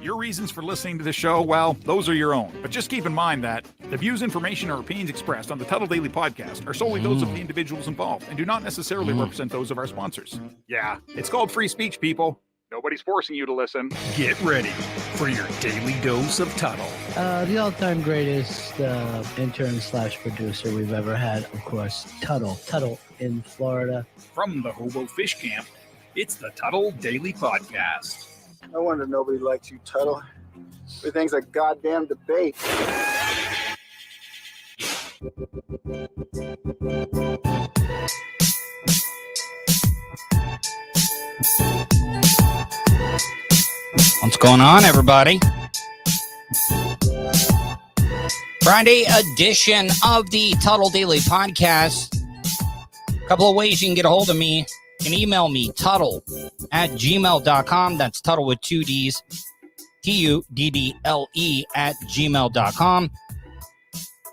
Your reasons for listening to the show, well, those are your own. But just keep in mind that the views, information, or opinions expressed on the Tuddle Daily Podcast are solely those of the individuals involved and do not necessarily represent those of our sponsors. Yeah, it's called free speech, people. Nobody's forcing you to listen. Get ready for your daily dose of Tuddle. The all-time greatest intern/producer we've ever had, of course, Tuddle. Tuddle in Florida. From the Hobo Fish Camp, it's the Tuddle Daily Podcast. No wonder nobody likes you, Tuddle. Everything's a goddamn debate. What's going on, everybody? Friday edition of the Tuddle Daily Podcast. A couple of ways you can get a hold of me. You can email me, tuddle@gmail.com. That's Tuddle with two D's. Tuddle @gmail.com.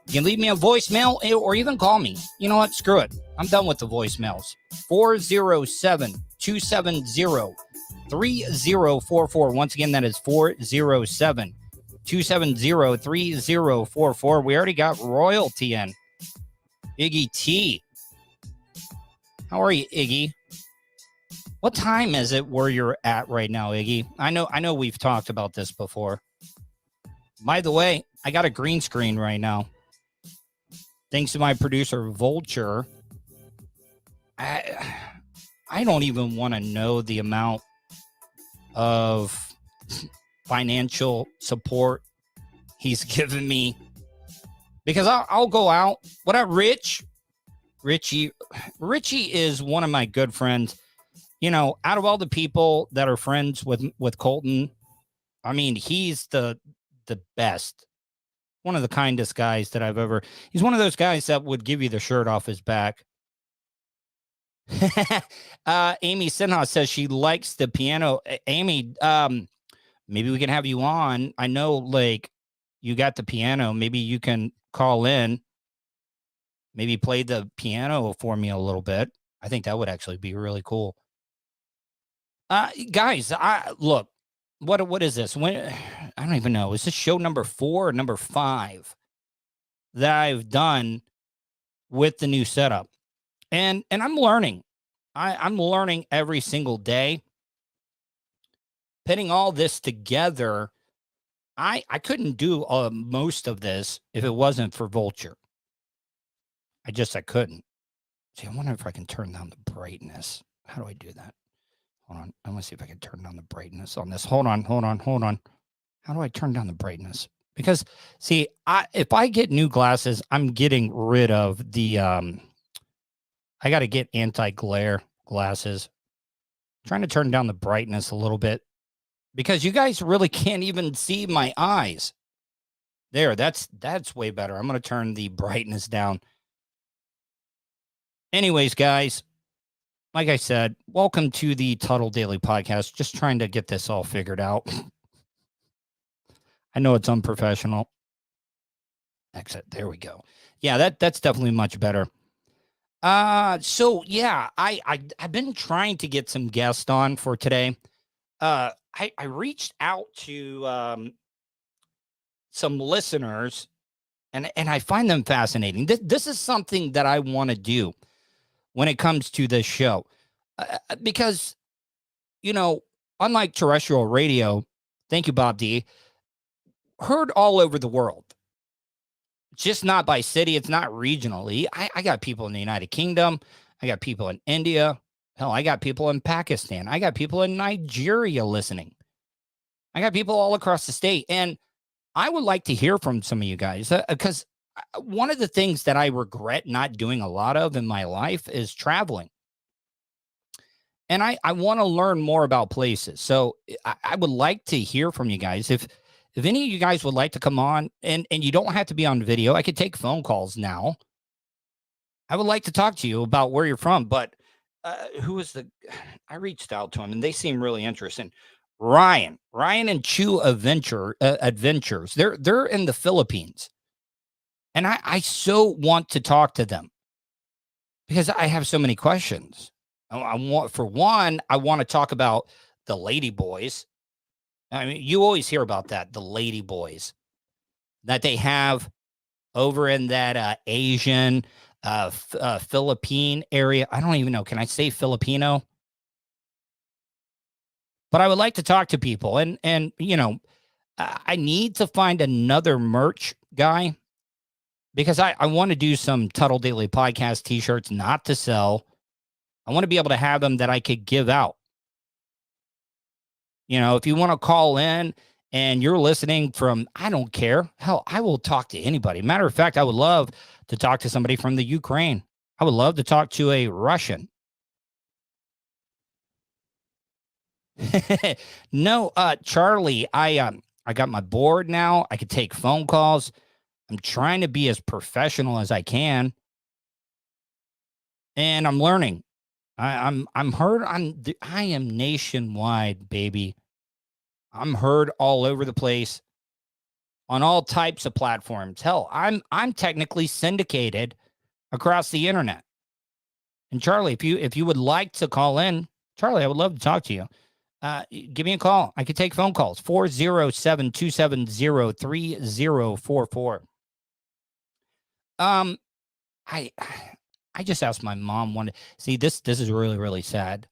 You can leave me a voicemail or even call me. You know what? Screw it. I'm done with the voicemails. 407-270-3044. Once again, that is 407-270-3044. We already got royalty in. Iggy T. How are you, Iggy? What time is it where you're at right now, Iggy? I know we've talked about this before. By the way, I got a green screen right now. Thanks to my producer, Vulture. I don't even want to know the amount of financial support he's given me. Because I'll go out. What up, Richie is one of my good friends. You know, out of all the people that are friends with Colton, I mean, he's the best. One of the kindest guys that I've ever. He's one of those guys that would give you the shirt off his back. Amy Sinha says she likes the piano. Amy, maybe we can have you on. I know, like, you got the piano. Maybe you can call in. Maybe play the piano for me a little bit. I think that would actually be really cool. Guys, look, what is this? I don't even know. Is this show number 4 or number 5 that I've done with the new setup? And I'm learning. I'm learning every single day. Putting all this together, I couldn't do most of this if it wasn't for Vulture. I couldn't. See, I wonder if I can turn down the brightness. How do I do that? Hold on. I want to see if I can turn down the brightness on this. Hold on. How do I turn down the brightness? Because, see, if I get new glasses, I'm getting rid of the, I got to get anti-glare glasses. I'm trying to turn down the brightness a little bit because you guys really can't even see my eyes. There, that's way better. I'm going to turn the brightness down. Anyways, guys, like I said, welcome to the Tuddle Daily Podcast. Just trying to get this all figured out. I know it's unprofessional. Exit. There we go. Yeah, that's definitely much better. So yeah, I've been trying to get some guests on for today. I reached out to some listeners, and I find them fascinating. This is something that I want to do when it comes to this show. Because, you know, unlike terrestrial radio, thank you, Bob D, heard all over the world. Just not by city. It's not regionally. I got people in the United Kingdom. I got people in India. Hell, I got people in Pakistan. I got people in Nigeria listening. I got people all across the state. And I would like to hear from some of you guys because one of the things that I regret not doing a lot of in my life is traveling. And I want to learn more about places. So I would like to hear from you guys. If any of you guys would like to come on, and you don't have to be on video, I could take phone calls now. I would like to talk to you about where you're from. But I reached out to him, and they seem really interesting. Ryan and Chew Adventures. They're in the Philippines. And I so want to talk to them because I have so many questions. I want to talk about the Lady Boys. I mean, you always hear about that, the lady boys that they have over in that Asian, Philippine area. I don't even know. Can I say Filipino? But I would like to talk to people, and I need to find another merch guy because I want to do some Tuddle Daily Podcast t-shirts, not to sell. I want to be able to have them that I could give out. If you want to call in and you're listening from, I don't care. Hell, I will talk to anybody. Matter of fact, I would love to talk to somebody from the Ukraine. I would love to talk to a Russian. No, Charlie, I got my board now. I could take phone calls. I'm trying to be as professional as I can. And I'm learning. I'm heard on I am nationwide, baby. I'm heard all over the place on all types of platforms. Hell, I'm technically syndicated across the internet. And Charlie, if you would like to call in, Charlie, I would love to talk to you. Give me a call. I could take phone calls. 407-270-3044. I just asked my mom one. See, this is really, really sad.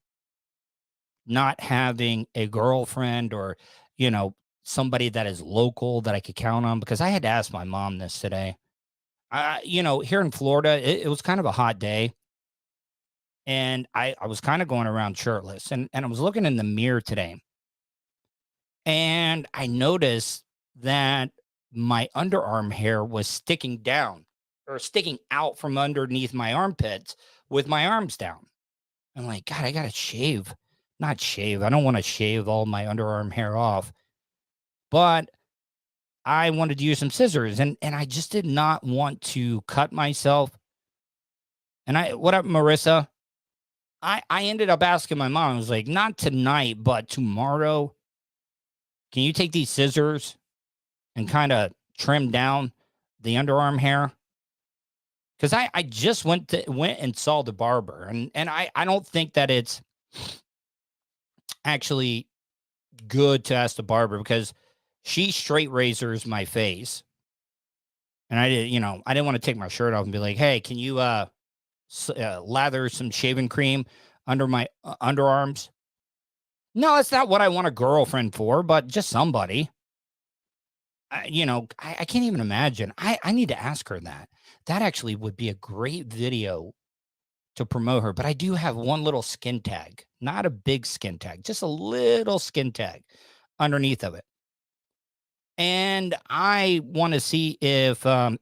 Not having a girlfriend or, somebody that is local that I could count on, because I had to ask my mom this today. Here in Florida, it was kind of a hot day. And I was kind of going around shirtless, and I was looking in the mirror today. And I noticed that my underarm hair was sticking down or sticking out from underneath my armpits with my arms down. I'm like, God, I got to shave. Not shave. I don't want to shave all my underarm hair off. But I wanted to use some scissors, and I just did not want to cut myself. And what up, Marissa? I ended up asking my mom, I was like, not tonight, but tomorrow, can you take these scissors and kind of trim down the underarm hair? Because I just went and saw the barber, and I don't think that it's actually good to ask the barber, because she straight razors my face. And I didn't want to take my shirt off and be like, hey, can you lather some shaving cream under my underarms? No, that's not what I want a girlfriend for, but just somebody. I can't even imagine. I need to ask her that. That actually would be a great video to promote her. But I do have one little skin tag, not a big skin tag, just a little skin tag underneath of it. And I want to see if, I'm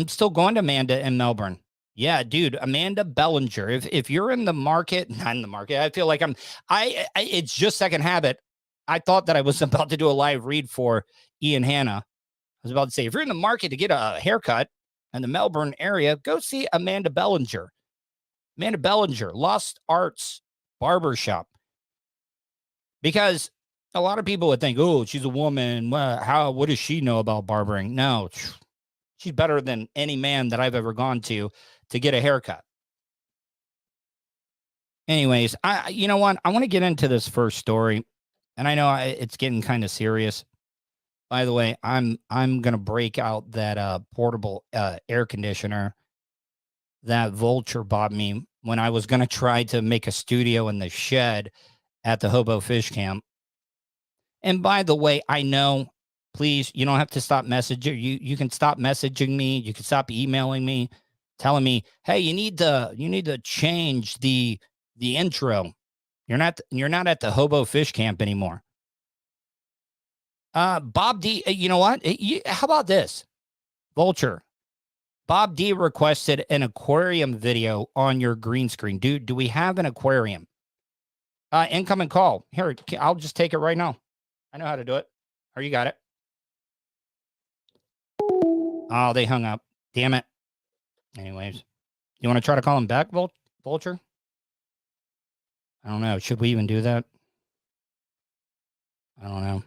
still going to Amanda in Melbourne. Yeah, dude, Amanda Bellinger. If you're in the market, not in the market, I feel like it's just second habit. I thought that I was about to do a live read for Ian Hanna. I was about to say, if you're in the market to get a haircut in the Melbourne area, go see Amanda Bellinger. Amanda Bellinger, Lost Arts Barbershop. Because a lot of people would think, oh, she's a woman. What does she know about barbering? No, she's better than any man that I've ever gone to get a haircut. Anyways, you know what? I want to get into this first story, and I know it's getting kind of serious. By the way, I'm gonna break out that portable air conditioner that Vulture bought me when I was gonna try to make a studio in the shed at the Hobo Fish Camp. And by the way, I know, please, you don't have to stop messaging. You can stop messaging me. You can stop emailing me, telling me, hey, you need to change the intro. You're not at the Hobo Fish Camp anymore. Bob D, you know what? How about this? Vulture. Bob D requested an aquarium video on your green screen. Dude, do we have an aquarium? Incoming call. Here, I'll just take it right now. I know how to do it. Or you got it. Oh, they hung up. Damn it. Anyways, you want to try to call him back, Vulture? I don't know. Should we even do that? I don't know.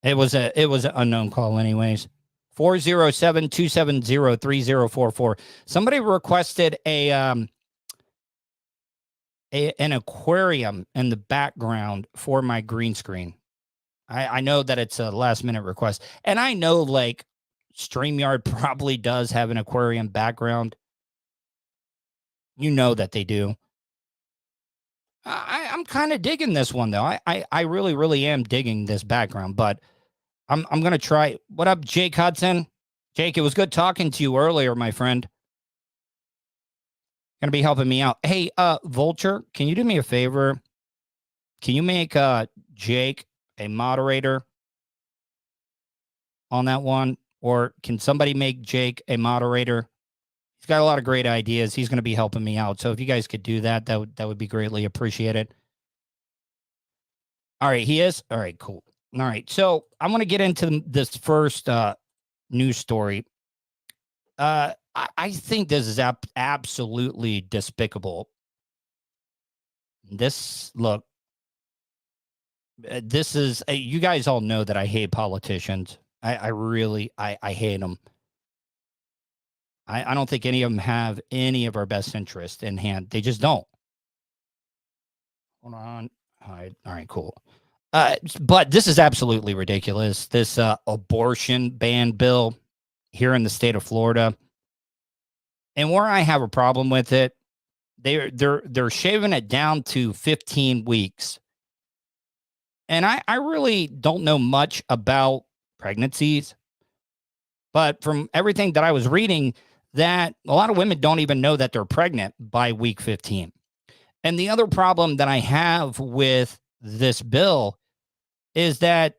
It was an unknown call anyways. 407-270-3044. Somebody requested an aquarium in the background for my green screen. I know that it's a last minute request. And I know like StreamYard probably does have an aquarium background. You know that they do. I'm kind of digging this one though. I really, really am digging this background, but I'm gonna try. What up, Jake Hudson? Jake, it was good talking to you earlier, my friend. Gonna be helping me out. Hey, Vulture, can you do me a favor? Can you make Jake a moderator on that one? Or can somebody make Jake a moderator? He's got a lot of great ideas. He's going to be helping me out. So if you guys could do that, that would be greatly appreciated. All right, he is? All right, cool. All right, so I'm going to get into this first news story. I think this is absolutely despicable. This is, you guys all know that I hate politicians. I really hate them. I don't think any of them have any of our best interest in hand. They just don't. Hold on. All right, cool. But this is absolutely ridiculous. This abortion ban bill here in the state of Florida. And where I have a problem with it, they're shaving it down to 15 weeks. And I really don't know much about pregnancies, but from everything that I was reading, that a lot of women don't even know that they're pregnant by week 15. And the other problem that I have with this bill is that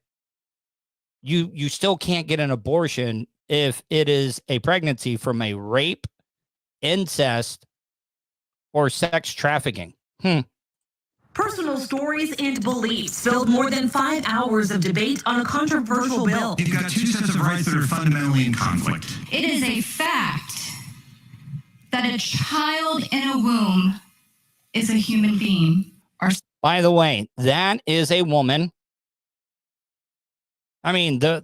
you still can't get an abortion if it is a pregnancy from a rape, incest, or sex trafficking. Personal stories and beliefs filled more than 5 hours of debate on a controversial bill. You've got two sets of rights that are fundamentally in conflict. It is a fact that a child in a womb is a human being. By the way, that is a woman. I mean, did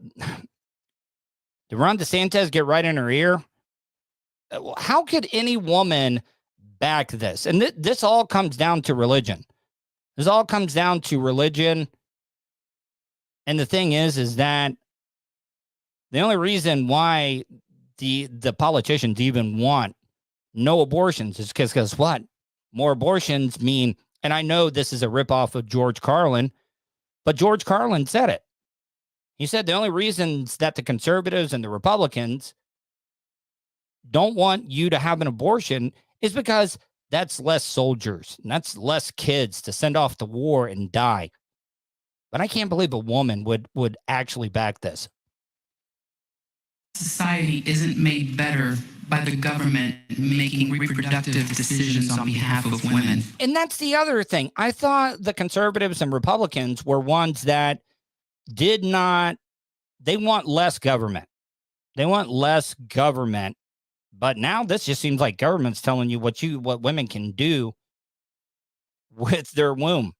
Ron DeSantis get right in her ear? How could any woman back this? And this all comes down to religion. This all comes down to religion. And the thing is that the only reason why the politicians even want no abortions is because guess what? More abortions mean, and I know this is a ripoff of George Carlin, but George Carlin said it. He said the only reasons that the conservatives and the Republicans don't want you to have an abortion is because that's less soldiers and that's less kids to send off to war and die. But I can't believe a woman would actually back this. Society isn't made better by the government making reproductive decisions on behalf of women. And that's the other thing. I thought the conservatives and Republicans were ones that they want less government. They want less government. But now this just seems like government's telling you what women can do with their womb.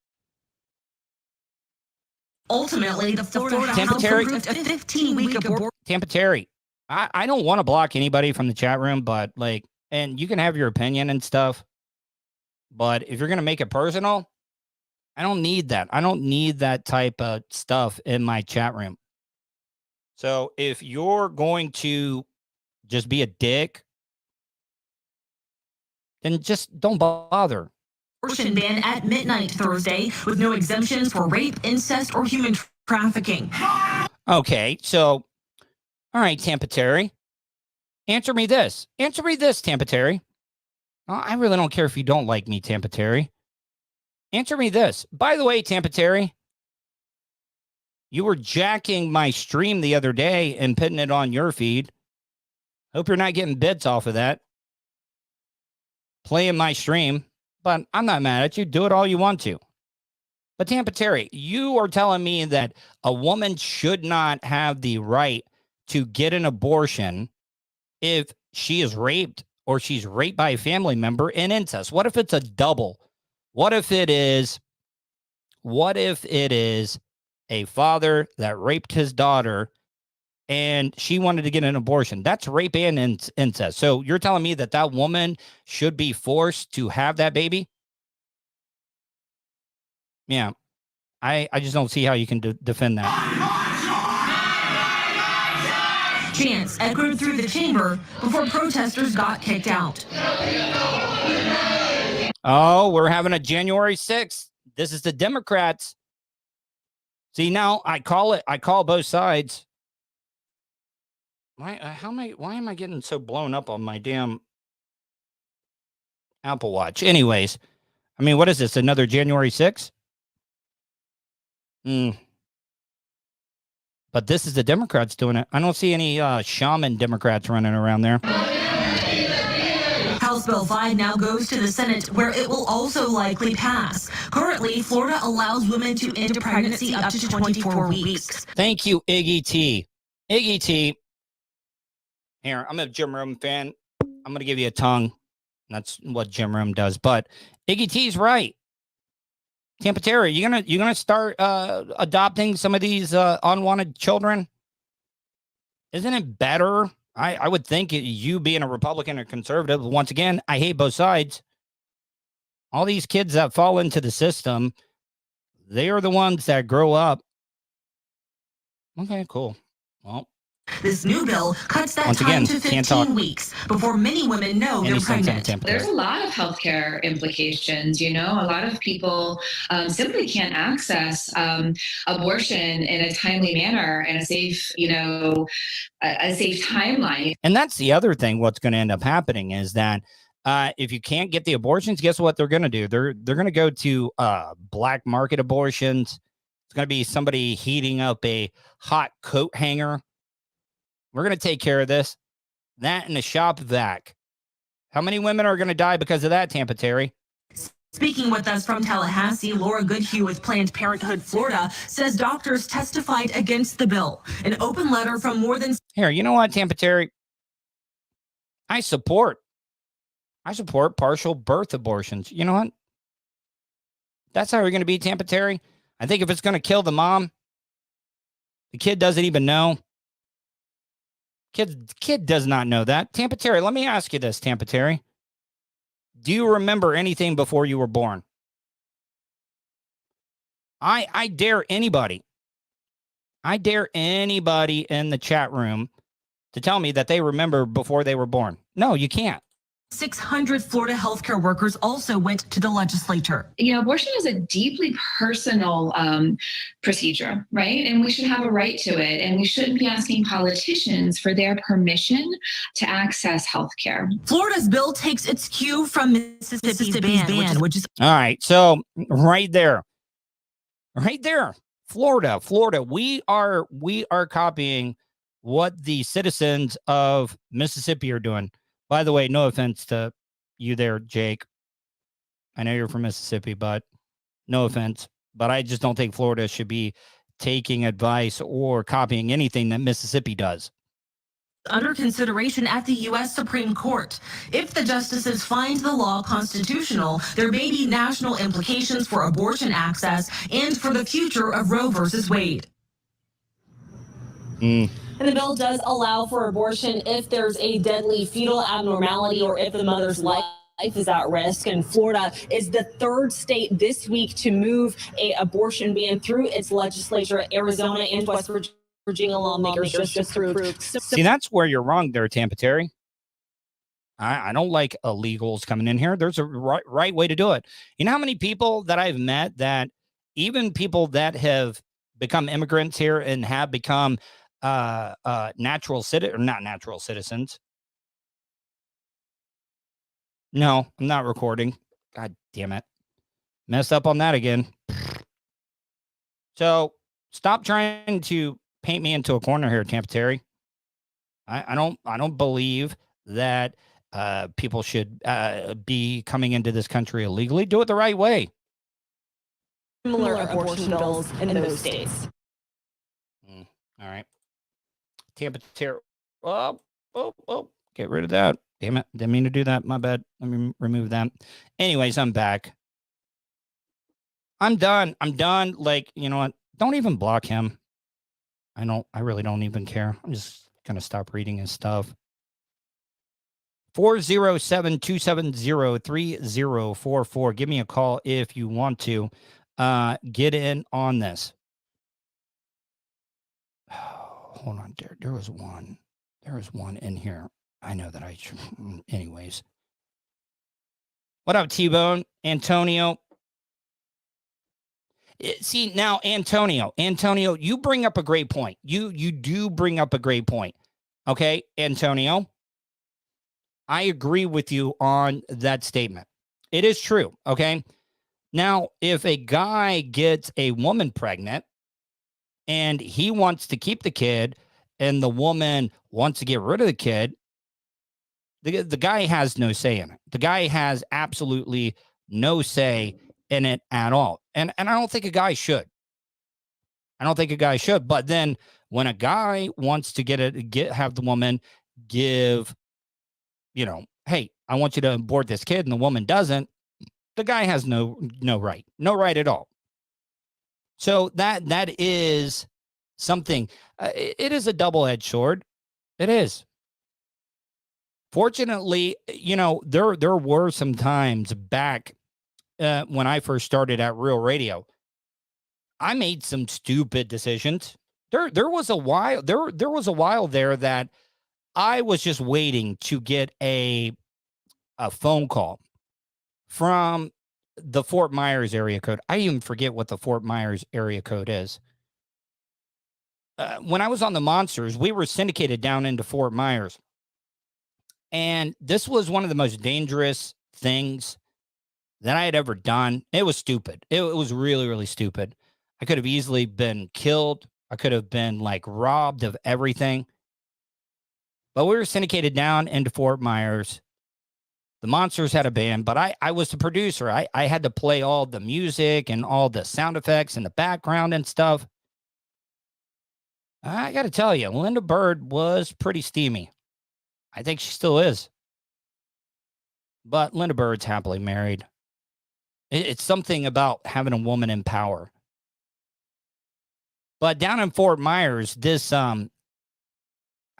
Ultimately, the Florida House approved a 15-week abortion. Tampa Terry, I don't want to block anybody from the chat room, but and you can have your opinion and stuff. But if you're going to make it personal, I don't need that. I don't need that type of stuff in my chat room. So if you're going to just be a dick, then just don't bother. Abortion ban at midnight Thursday with no exemptions for rape, incest, or human trafficking. Okay, so, all right, Tampa Terry. Answer me this. Answer me this, Tampa Terry. I really don't care if you don't like me, Tampa Terry. Answer me this. By the way, Tampa Terry, you were jacking my stream the other day and putting it on your feed. Hope you're not getting bits off of that. Playing my stream, but I'm not mad at you. Do it all you want to. But Tampa Terry, you are telling me that a woman should not have the right to get an abortion if she is raped or she's raped by a family member in incest. What if it's a double? What if it is a father that raped his daughter and she wanted to get an abortion? That's rape and incest. So you're telling me that woman should be forced to have that baby? Yeah. I just don't see how you can defend that. Chants echoed through the chamber before protesters got kicked out. Oh, we're having a January 6th. This is the Democrats. See, now I call both sides. Why am I getting so blown up on my damn Apple Watch? Anyways, I mean, what is this? Another January 6th? But this is the Democrats doing it. I don't see any shaman Democrats running around there. House Bill 5 now goes to the Senate, where it will also likely pass. Currently, Florida allows women to end a pregnancy up to 24 weeks. Thank you, Iggy T. Iggy T. Here, I'm a Jim Rome fan. I'm going to give you a tongue. That's what Jim Rome does. But Iggy T's right. Tampa Terry, you gonna start adopting some of these unwanted children? Isn't it better? I would think you being a Republican or conservative, once again, I hate both sides. All these kids that fall into the system, they are the ones that grow up. Okay, cool. Well, this new bill cuts that time to 15 weeks before many women know they're pregnant. There's a lot of healthcare implications. A lot of people simply can't access abortion in a timely manner and a safe timeline. And that's the other thing. What's going to end up happening is that if you can't get the abortions, guess what they're going to do? They're going to go to black market abortions. It's going to be somebody heating up a hot coat hanger. We're going to take care of this. That and a shop vac. How many women are going to die because of that, Tampa Terry? Speaking with us from Tallahassee, Laura Goodhue with Planned Parenthood Florida says doctors testified against the bill. An open letter from more than... Here, you know what, Tampa Terry? I support partial birth abortions. You know what? That's how we're going to be, Tampa Terry. I think if it's going to kill the mom, the kid doesn't even know. Kid does not know that. Tampa Terry, let me ask you this, Tampa Terry. Do you remember anything before you were born? I dare anybody. I dare anybody in the chat room to tell me that they remember before they were born. No, you can't. 600 Florida healthcare workers also went to the legislature. Abortion is a deeply personal procedure, right? And we should have a right to it. And we shouldn't be asking politicians for their permission to access healthcare. Florida's bill takes its cue from Mississippi's ban, which is... All right. So right there, Florida, we are copying what the citizens of Mississippi are doing. By the way, no offense to you there, Jake. I know you're from Mississippi, but no offense. But I just don't think Florida should be taking advice or copying anything that Mississippi does. Under consideration at the U.S. Supreme Court. If the justices find the law constitutional, there may be national implications for abortion access and for the future of Roe versus Wade. And the bill does allow for abortion if there's a deadly fetal abnormality or if the mother's life is at risk. And Florida is the third state this week to move an abortion ban through its legislature. Arizona and West Virginia lawmakers just approved. See, that's where you're wrong there, Tampa Terry. I don't like illegals coming in here. There's a right way to do it. You know how many people that I've met that even people that have become immigrants here and have become not natural citizens. No, I'm not recording. God damn it. Messed up on that again. So stop trying to paint me into a corner here, Tampa Terry. I don't believe that people should be coming into this country illegally. Do it the right way. Similar abortion bills in those states. All right. Tampa Terry. Oh, get rid of that. Damn it. Didn't mean to do that. My bad. Let me remove that. Anyways, I'm back. I'm done. Like, you know what? Don't even block him. I really don't even care. I'm just going to stop reading his stuff. 407-270-3044. Give me a call if you want to. get in on this. Hold on, there was one. There was one in here. I know that I should. Anyways. What up, T-Bone? Antonio? See, now, Antonio, you bring up a great point. You do bring up a great point. Okay, Antonio? I agree with you on that statement. It is true, okay? Now, if a guy gets a woman pregnant and he wants to keep the kid and the woman wants to get rid of the kid, the guy has no say in it. The guy has absolutely no say in it at all. And I don't think a guy should. I don't think a guy should. But then when a guy wants to have the woman give, hey, I want you to abort this kid, and the woman doesn't, the guy has no right at all. So that is something. It is a double-edged sword. It is. Fortunately, there were some times back when I first started at Real Radio, I made some stupid decisions. There was a while there that I was just waiting to get a phone call from the Fort Myers area code. I even forget what the Fort Myers area code is. When I was on the Monsters, we were syndicated down into Fort Myers. And this was one of the most dangerous things that I had ever done. It was stupid. It was really, really stupid. I could have easily been killed. I could have been robbed of everything. But we were syndicated down into Fort Myers. The Monsters had a band, but I was the producer. I had to play all the music and all the sound effects in the background and stuff. I got to tell you, Linda Bird was pretty steamy. I think she still is. But Linda Bird's happily married. It's something about having a woman in power. But down in Fort Myers, this, I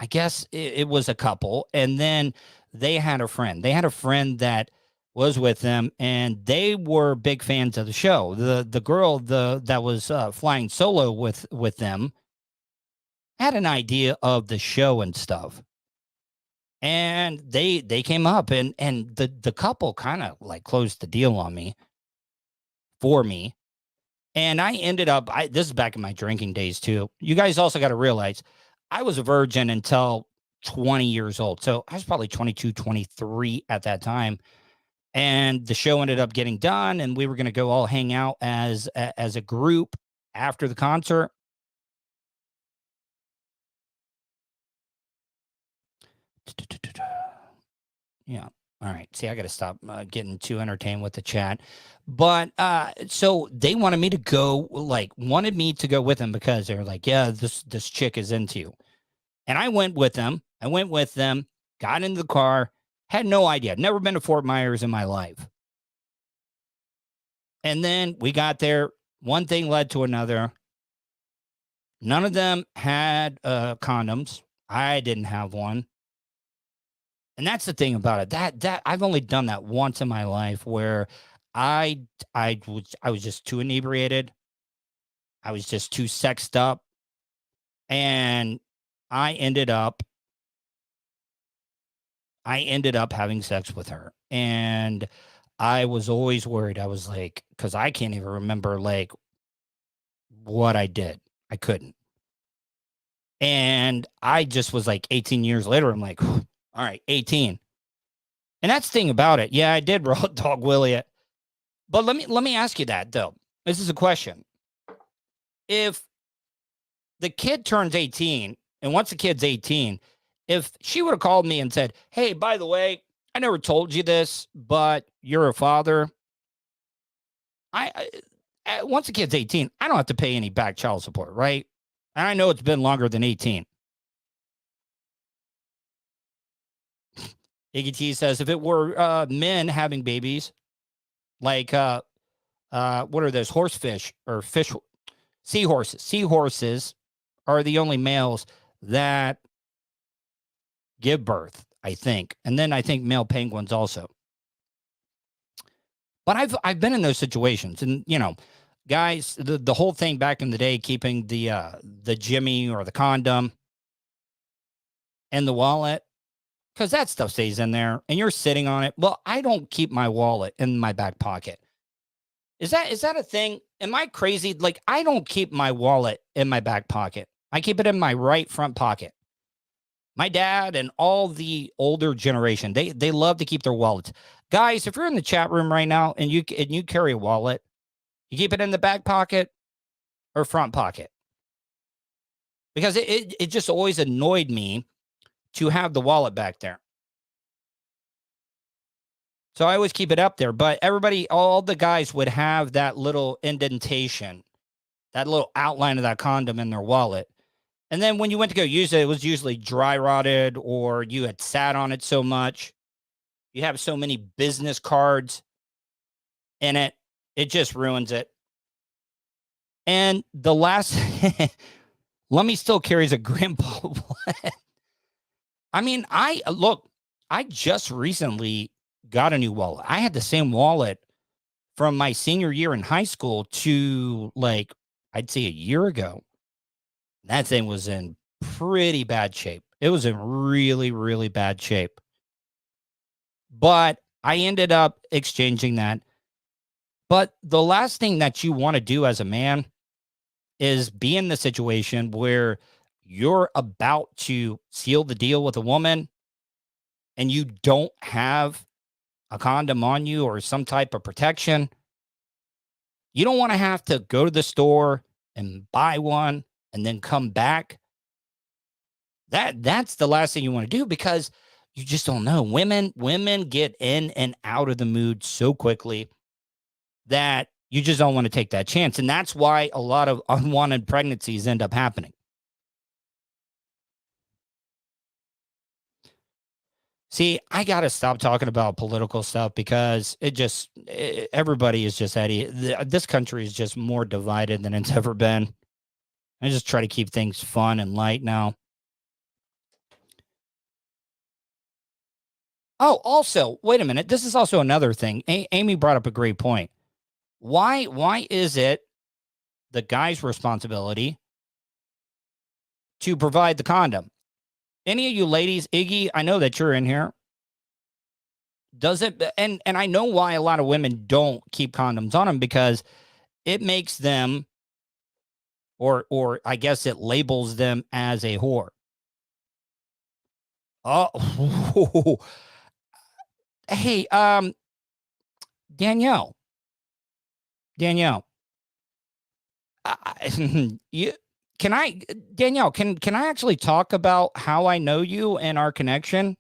guess it was a couple, and then they had a friend. They had a friend that was with them, and they were big fans of the show. The girl that was flying solo with them had an idea of the show and stuff. And they came up, and the couple kind of closed the deal on me, for me. And I ended up, this is back in my drinking days too. You guys also got to realize I was a virgin until 20 years old. So I was probably 22, 23 at that time. And the show ended up getting done, and we were going to go all hang out as a group after the concert. Yeah. All right. See, I got to stop getting too entertained with the chat. But so they wanted me to go, wanted me to go with them because they were like, yeah, this chick is into you. And I went with them. Got into the car, had no idea. Never been to Fort Myers in my life. And then we got there. One thing led to another. None of them had condoms. I didn't have one. And that's the thing about it. That I've only done that once in my life where I was just too inebriated. I was just too sexed up. And I ended up having sex with her. And I was always worried. I was like, because I can't even remember what I did. I couldn't. And I just was 18 years later, I'm like, all right, 18. And that's the thing about it. Yeah, I did raw dog Willie it. But let me ask you that, though. This is a question. If the kid turns 18, and once the kid's 18, if she would have called me and said, hey, by the way, I never told you this, but you're a father. Once the kid's 18, I don't have to pay any back child support, right? And I know it's been longer than 18. Iggy T says, if it were men having babies, what are those, horsefish or fish, seahorses? Seahorses are the only males that give birth, I think. And then I think male penguins also. But I've been in those situations, and guys, the whole thing back in the day, keeping the Jimmy or the condom and the wallet, because that stuff stays in there and you're sitting on it. Well, I don't keep my wallet in my back pocket. Is that a thing? Am I crazy? Like, I don't keep my wallet in my back pocket. I keep it in my right front pocket. My dad and all the older generation, they love to keep their wallets. Guys, if you're in the chat room right now and you carry a wallet, you keep it in the back pocket or front pocket? Because it just always annoyed me to have the wallet back there. So I always keep it up there. But everybody, all the guys would have that little indentation, that little outline of that condom in their wallet. And then when you went to go use it, it was usually dry rotted, or you had sat on it so much. You have so many business cards in it. It just ruins it. And the last, Lummy still carries a grandpa wallet. I mean, I just recently got a new wallet. I had the same wallet from my senior year in high school to, like, I'd say a year ago. That thing was in pretty bad shape. It was in really, really bad shape. But I ended up exchanging that. But the last thing that you want to do as a man is be in the situation where you're about to seal the deal with a woman and you don't have a condom on you or some type of protection. You don't want to have to go to the store and buy one and then come back. That's the last thing you want to do, because you just don't know. Women get in and out of the mood so quickly that you just don't want to take that chance. And that's why a lot of unwanted pregnancies end up happening. See, I got to stop talking about political stuff, because everybody is just this country is just more divided than it's ever been. I just try to keep things fun and light now. Oh, also, wait a minute. This is also another thing. Amy brought up a great point. Why is it the guy's responsibility to provide the condom? Any of you ladies, Iggy, I know that you're in here. Does it? And I know why a lot of women don't keep condoms on them, because it makes them, or I guess it labels them as a whore. Oh, hey, Danielle, Danielle, Danielle, can I actually talk about how I know you and our connection?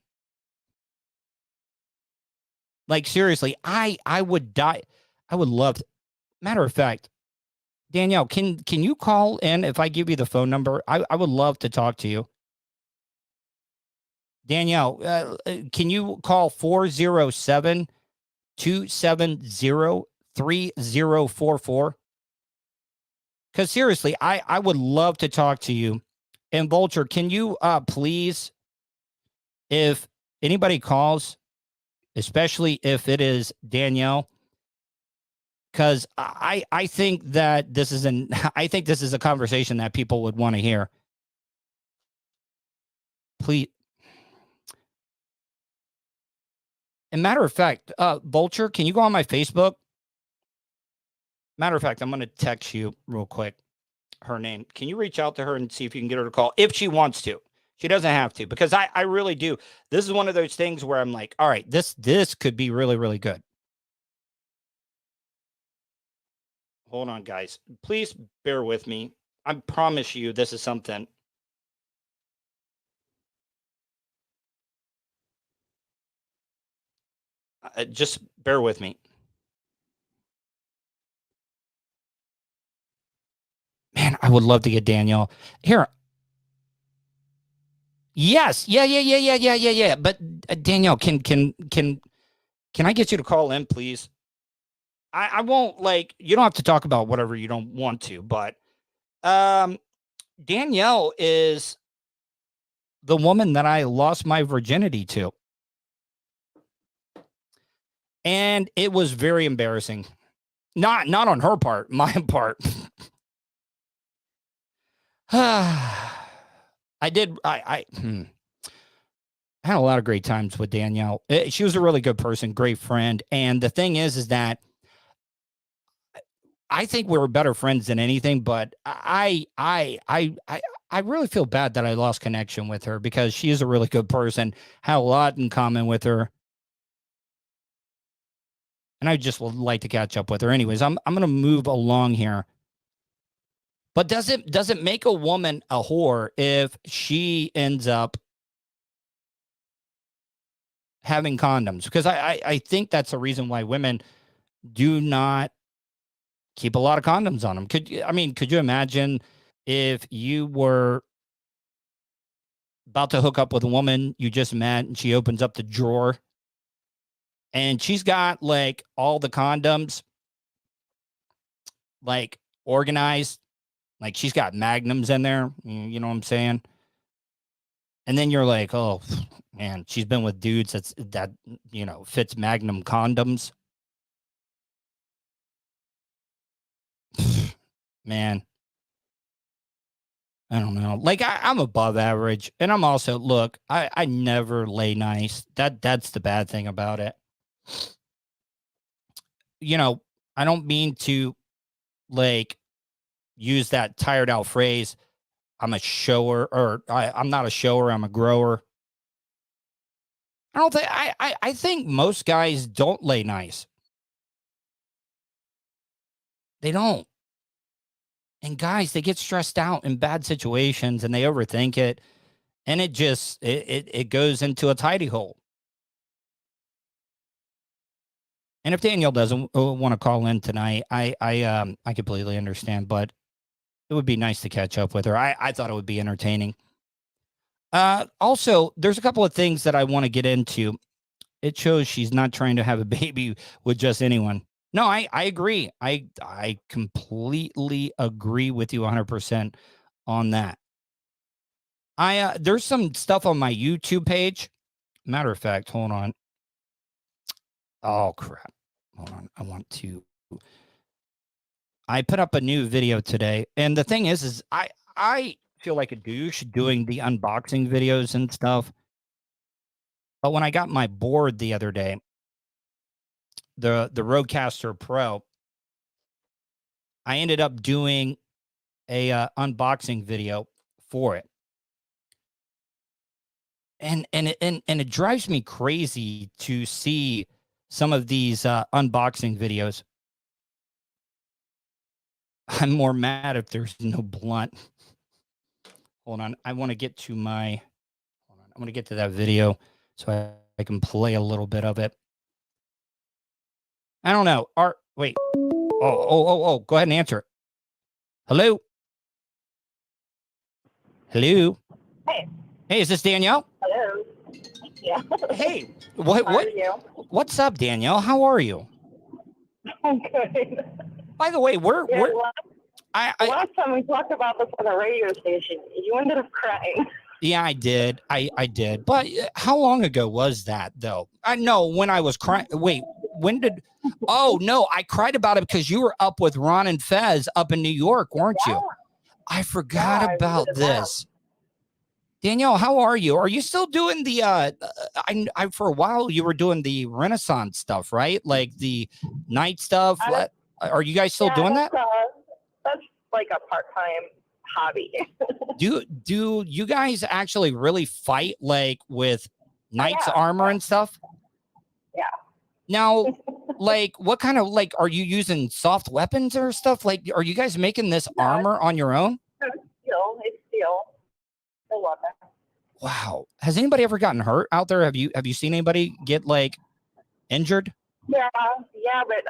Like, seriously, I would die. I would love to. Matter of fact, Danielle, can you call in if I give you the phone number? I would love to talk to you. Danielle, can you call 407-270-3044? Because seriously, I would love to talk to you. And Vulture, can you please, if anybody calls, especially if it is Danielle, because I think that this is a conversation that people would want to hear. Please. And matter of fact, Vulture, can you go on my Facebook? Matter of fact, I'm going to text you real quick her name. Can you reach out to her and see if you can get her to call if she wants to? She doesn't have to, because I really do. This is one of those things where I'm like, all right, this could be really, really good. Hold on, guys. Please bear with me. I promise you this is something. Just bear with me. Man, I would love to get Danielle here. Yes. Yeah. But Danielle, can I get you to call in, please? I won't, like, you don't have to talk about whatever you don't want to, but Danielle is the woman that I lost my virginity to. And it was very embarrassing. Not on her part, my part. I had a lot of great times with Danielle. She was a really good person, great friend. And the thing is that I think we were better friends than anything, but I really feel bad that I lost connection with her because she is a really good person, had a lot in common with her. And I just would like to catch up with her. Anyways, I'm going to move along here. But does it make a woman a whore if she ends up having condoms? Because I think that's the reason why women do not keep a lot of condoms on them. Could you imagine if you were about to hook up with a woman you just met and she opens up the drawer and she's got like all the condoms like organized, like she's got magnums in there, you know what I'm saying? And then you're like, oh man, she's been with dudes that fits magnum condoms. Man, I don't know. Like I'm above average, and I'm also look. I never lay nice. That's the bad thing about it. I don't mean to like use that tired out phrase. I'm a shower, or I'm not a shower. I'm a grower. I think most guys don't lay nice. They don't. And guys, they get stressed out in bad situations and they overthink it. And it just, it goes into a tidy hole. And if Danielle doesn't want to call in tonight, I completely understand, but it would be nice to catch up with her. I thought it would be entertaining. Also, there's a couple of things that I want to get into. It shows she's not trying to have a baby with just anyone. No, I agree. I completely agree with you 100% on that. There's some stuff on my YouTube page. Matter of fact, hold on. Oh crap. Hold on. I put up a new video today, and the thing is I feel like a douche doing the unboxing videos and stuff. But when I got my board the other day, the Rodecaster Pro, I ended up doing a unboxing video for it. And it drives me crazy to see some of these unboxing videos. I'm more mad if there's no blunt. Hold on. I want to get to that video so I can play a little bit of it. I don't know. Wait. Oh. Go ahead and answer it. Hello? Hello? Hey. Hey, is this Danielle? Hello. Yeah. Hey, what How are you? What's up, Danielle? How are you? I'm good. By the way, last time we talked about this on the radio station, you ended up crying. Yeah, I did. I did. But how long ago was that, though? I know when I was crying. Wait, when did? Oh, no, I cried about it because you were up with Ron and Fez up in New York, weren't you? I forgot about this. Danielle, how are you? Are you still doing the, I for a while you were doing the Renaissance stuff, right? Like the night stuff. Are you guys still doing that? That's like a part-time hobby. Do you guys actually really fight like with knight's armor and stuff? Yeah. Now, like, what kind of, like, are you using soft weapons or stuff? Like, are you guys making this armor on your own? It's steel. The weapon. Wow. Has anybody ever gotten hurt out there? Have you seen anybody get like injured? Yeah, but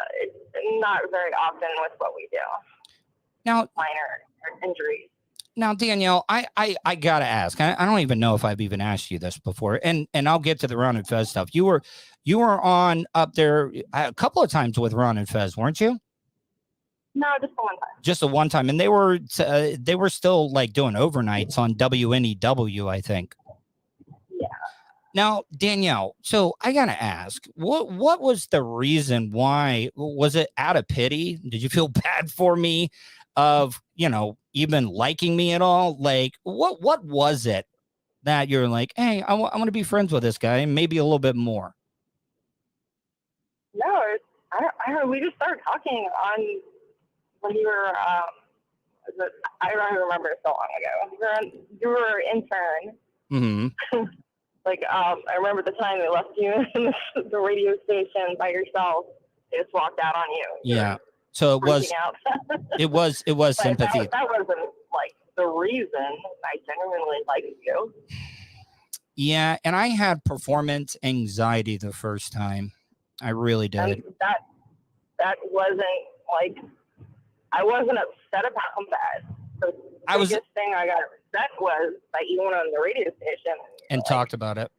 not very often with what we do. Now, minor injuries. Now, Danielle, I gotta ask. I don't even know if I've even asked you this before, and I'll get to the Ron and Fez stuff. You were on up there a couple of times with Ron and Fez, weren't you? No, just the one time. Just the one time, and they were still like doing overnights on WNEW, I think. Yeah. Now, Danielle, so I gotta ask, what was the reason why? Was it out of pity? Did you feel bad for me of, even liking me at all? Like, what was it that you're like, hey, I want to be friends with this guy and maybe a little bit more? No, I don't, we just started talking on when you were, I don't remember so long ago. You were an intern. Mm-hmm. Like, I remember the time they left you in the radio station by yourself. They just walked out on you. Yeah. So it was, it was But sympathy. That wasn't like the reason I genuinely liked you. Yeah. And I had performance anxiety the first time. I really did. And that wasn't like, I wasn't upset about that. The biggest thing I got upset was that you went on the radio station and talked about it.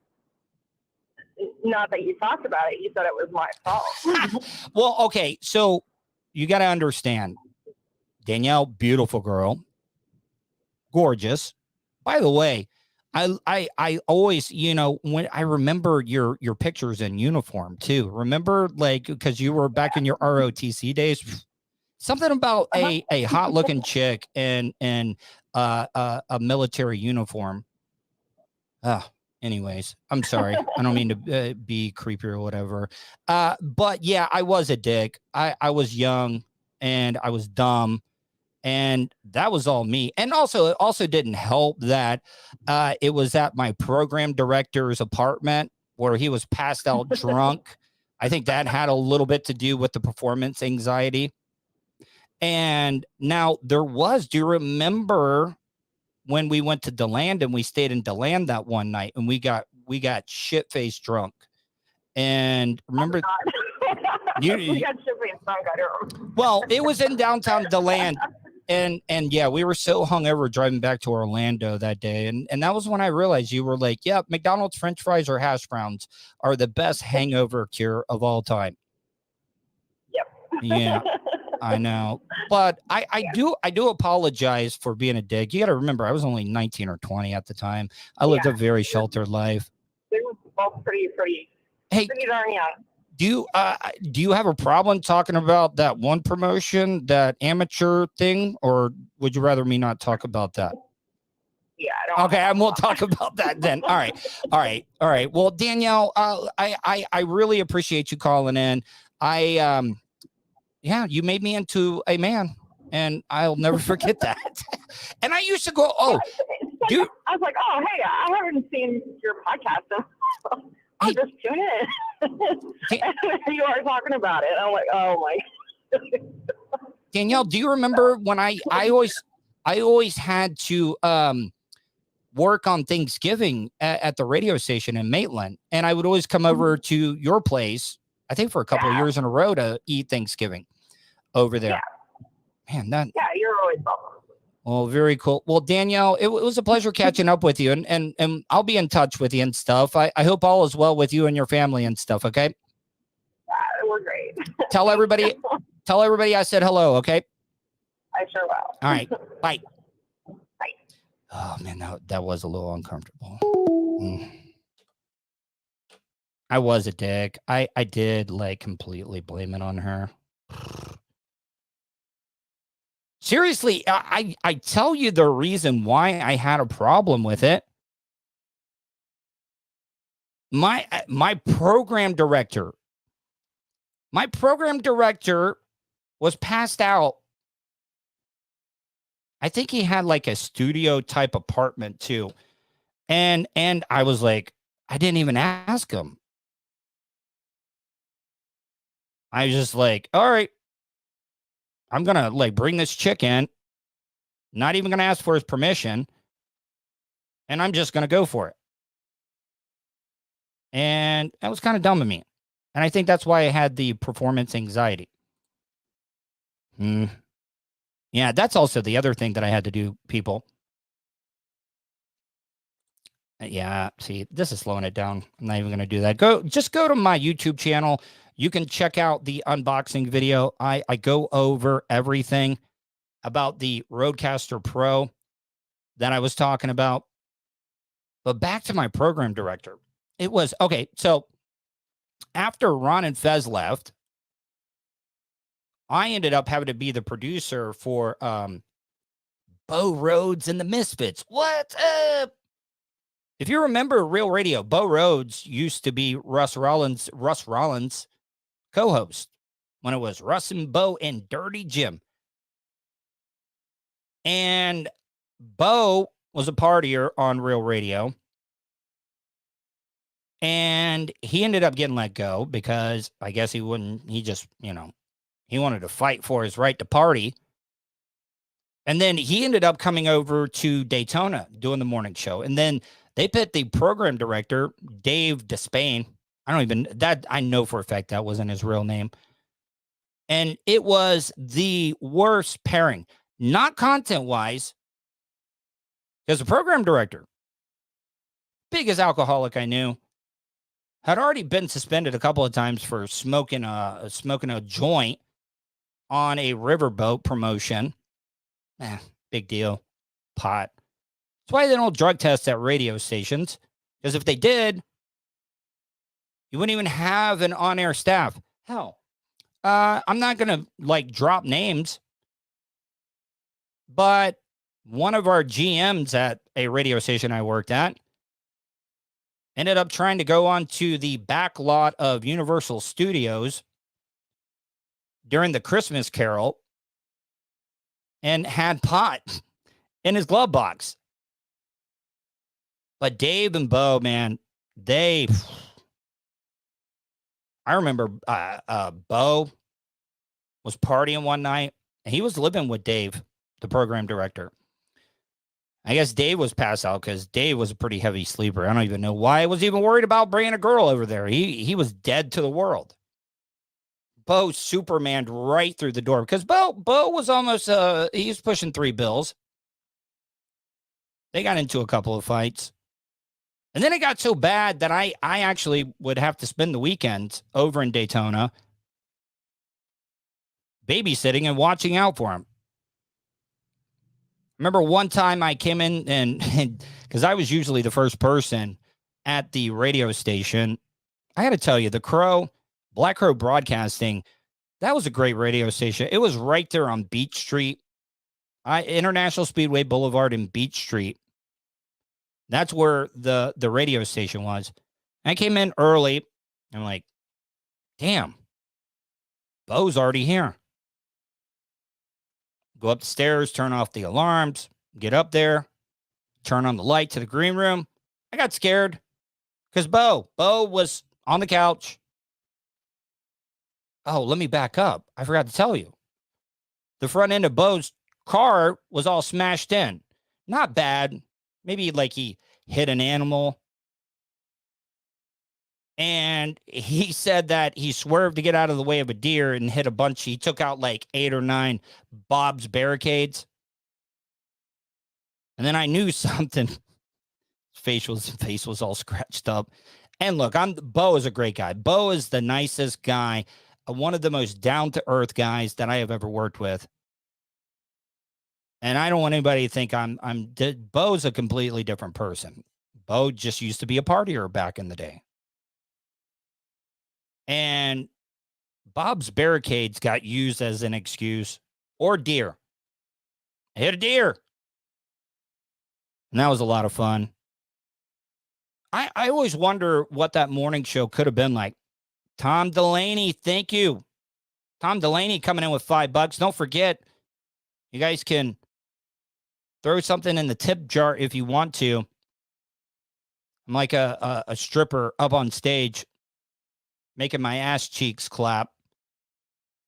Not that you talked about it, you said it was my fault. Well, okay, so you got to understand, Danielle, beautiful girl, gorgeous. By the way, I always, when I remember your pictures in uniform too. Remember, like, because you were back in your ROTC days. Something about a hot looking chick in a military uniform. Anyways, I'm sorry. I don't mean to be creepy or whatever. But yeah, I was a dick. I was young and I was dumb, and that was all me. And also, it also didn't help that it was at my program director's apartment where he was passed out drunk. I think that had a little bit to do with the performance anxiety. And now do you remember when we went to DeLand and we stayed in DeLand that one night and we got shit-faced drunk? And remember, we got shit-faced drunk, I don't. Well, it was in downtown DeLand. And yeah, we were so hungover driving back to Orlando that day. And that was when I realized you were like, yeah, McDonald's French fries or hash browns are the best hangover cure of all time. Yep. Yeah. I know, but I do apologize for being a dick. You got to remember, I was only 19 or 20 at the time. I lived a very sheltered life. They were both pretty darn young. Do you have a problem talking about that one promotion, that amateur thing, or would you rather me not talk about that? Yeah, I don't. Okay, and we'll talk about that then. All right. Well, Danielle, I really appreciate you calling in. Yeah, you made me into a man, and I'll never forget that. And I used to go, dude. I was like, oh, hey, I haven't seen your podcast. I'll just tune in. And you are talking about it. I'm like, oh my. Danielle, do you remember when I always had to work on Thanksgiving at the radio station in Maitland, and I would always come over to your place, I think for a couple of years in a row, to eat Thanksgiving over there. Yeah. Man, you're always welcome. Well, very cool. Well, Danielle, it was a pleasure catching up with you, and I'll be in touch with you and stuff. I hope all is well with you and your family and stuff. Okay. We're great. Tell everybody I said hello. Okay. I sure will. All right. Bye. Bye. Oh man, that was a little uncomfortable. I was a dick. I did like completely blame it on her. Seriously, I tell you the reason why I had a problem with it. My program director was passed out. I think he had like a studio type apartment too. And I was like, I didn't even ask him. I was just like, all right, I'm going to like bring this chick in, not even going to ask for his permission, and I'm just going to go for it. And that was kind of dumb of me. And I think that's why I had the performance anxiety. Yeah, that's also the other thing that I had to do, people. Yeah, see, this is slowing it down. I'm not even going to do that. Just go to my YouTube channel. You can check out the unboxing video. I go over everything about the Rodecaster Pro that I was talking about. But back to my program director. It was okay. So after Ron and Fez left, I ended up having to be the producer for Bo Rhodes and the Misfits. What's up? If you remember Real Radio, Bo Rhodes used to be Russ Rollins' co-host when it was Russ and Bo and Dirty Jim. And Bo was a partier on Real Radio. And he ended up getting let go because I guess he just, he wanted to fight for his right to party. And then he ended up coming over to Daytona doing the morning show. And then they put the program director, Dave Despain. I know for a fact that wasn't his real name. And it was the worst pairing, not content-wise, because the program director, biggest alcoholic I knew, had already been suspended a couple of times for smoking a joint on a riverboat promotion. Big deal. Pot. That's why they don't drug test at radio stations. Because if they did, you wouldn't even have an on-air staff. Hell, I'm not going to drop names, but one of our GMs at a radio station I worked at ended up trying to go onto the back lot of Universal Studios during the Christmas Carol and had pot in his glove box. But Dave and Bo, man, I remember Bo was partying one night, and he was living with Dave, the program director. I guess Dave was passed out because Dave was a pretty heavy sleeper. I don't even know why I was even worried about bringing a girl over there. He was dead to the world. Bo Supermaned right through the door because Bo was almost, he was pushing 3 bills. They got into a couple of fights. And then it got so bad that I actually would have to spend the weekends over in Daytona babysitting and watching out for him. Remember one time I came in and because I was usually the first person at the radio station. I got to tell you, Black Crow Broadcasting, that was a great radio station. It was right there on Beach Street, International Speedway Boulevard and Beach Street. That's where the radio station was. I came in early. I'm like, damn, Bo's already here. Go up the stairs, turn off the alarms, get up there, turn on the light to the green room. I got scared because Bo was on the couch. Oh, let me back up. I forgot to tell you. The front end of Bo's car was all smashed in. Not bad. Maybe he hit an animal. And he said that he swerved to get out of the way of a deer and hit a bunch. He took out 8 or 9 Bob's barricades. And then I knew something. His face was all scratched up. And look, Bo is a great guy. Bo is the nicest guy. One of the most down-to-earth guys that I have ever worked with. And I don't want anybody to think Bo's a completely different person. Bo just used to be a partier back in the day. And Bob's barricades got used as an excuse. Or deer. I hit a deer. And that was a lot of fun. I always wonder what that morning show could have been like. Tom Delaney, thank you. Tom Delaney coming in with $5. Don't forget, you guys can throw something in the tip jar if you want to. I'm like a stripper up on stage, making my ass cheeks clap.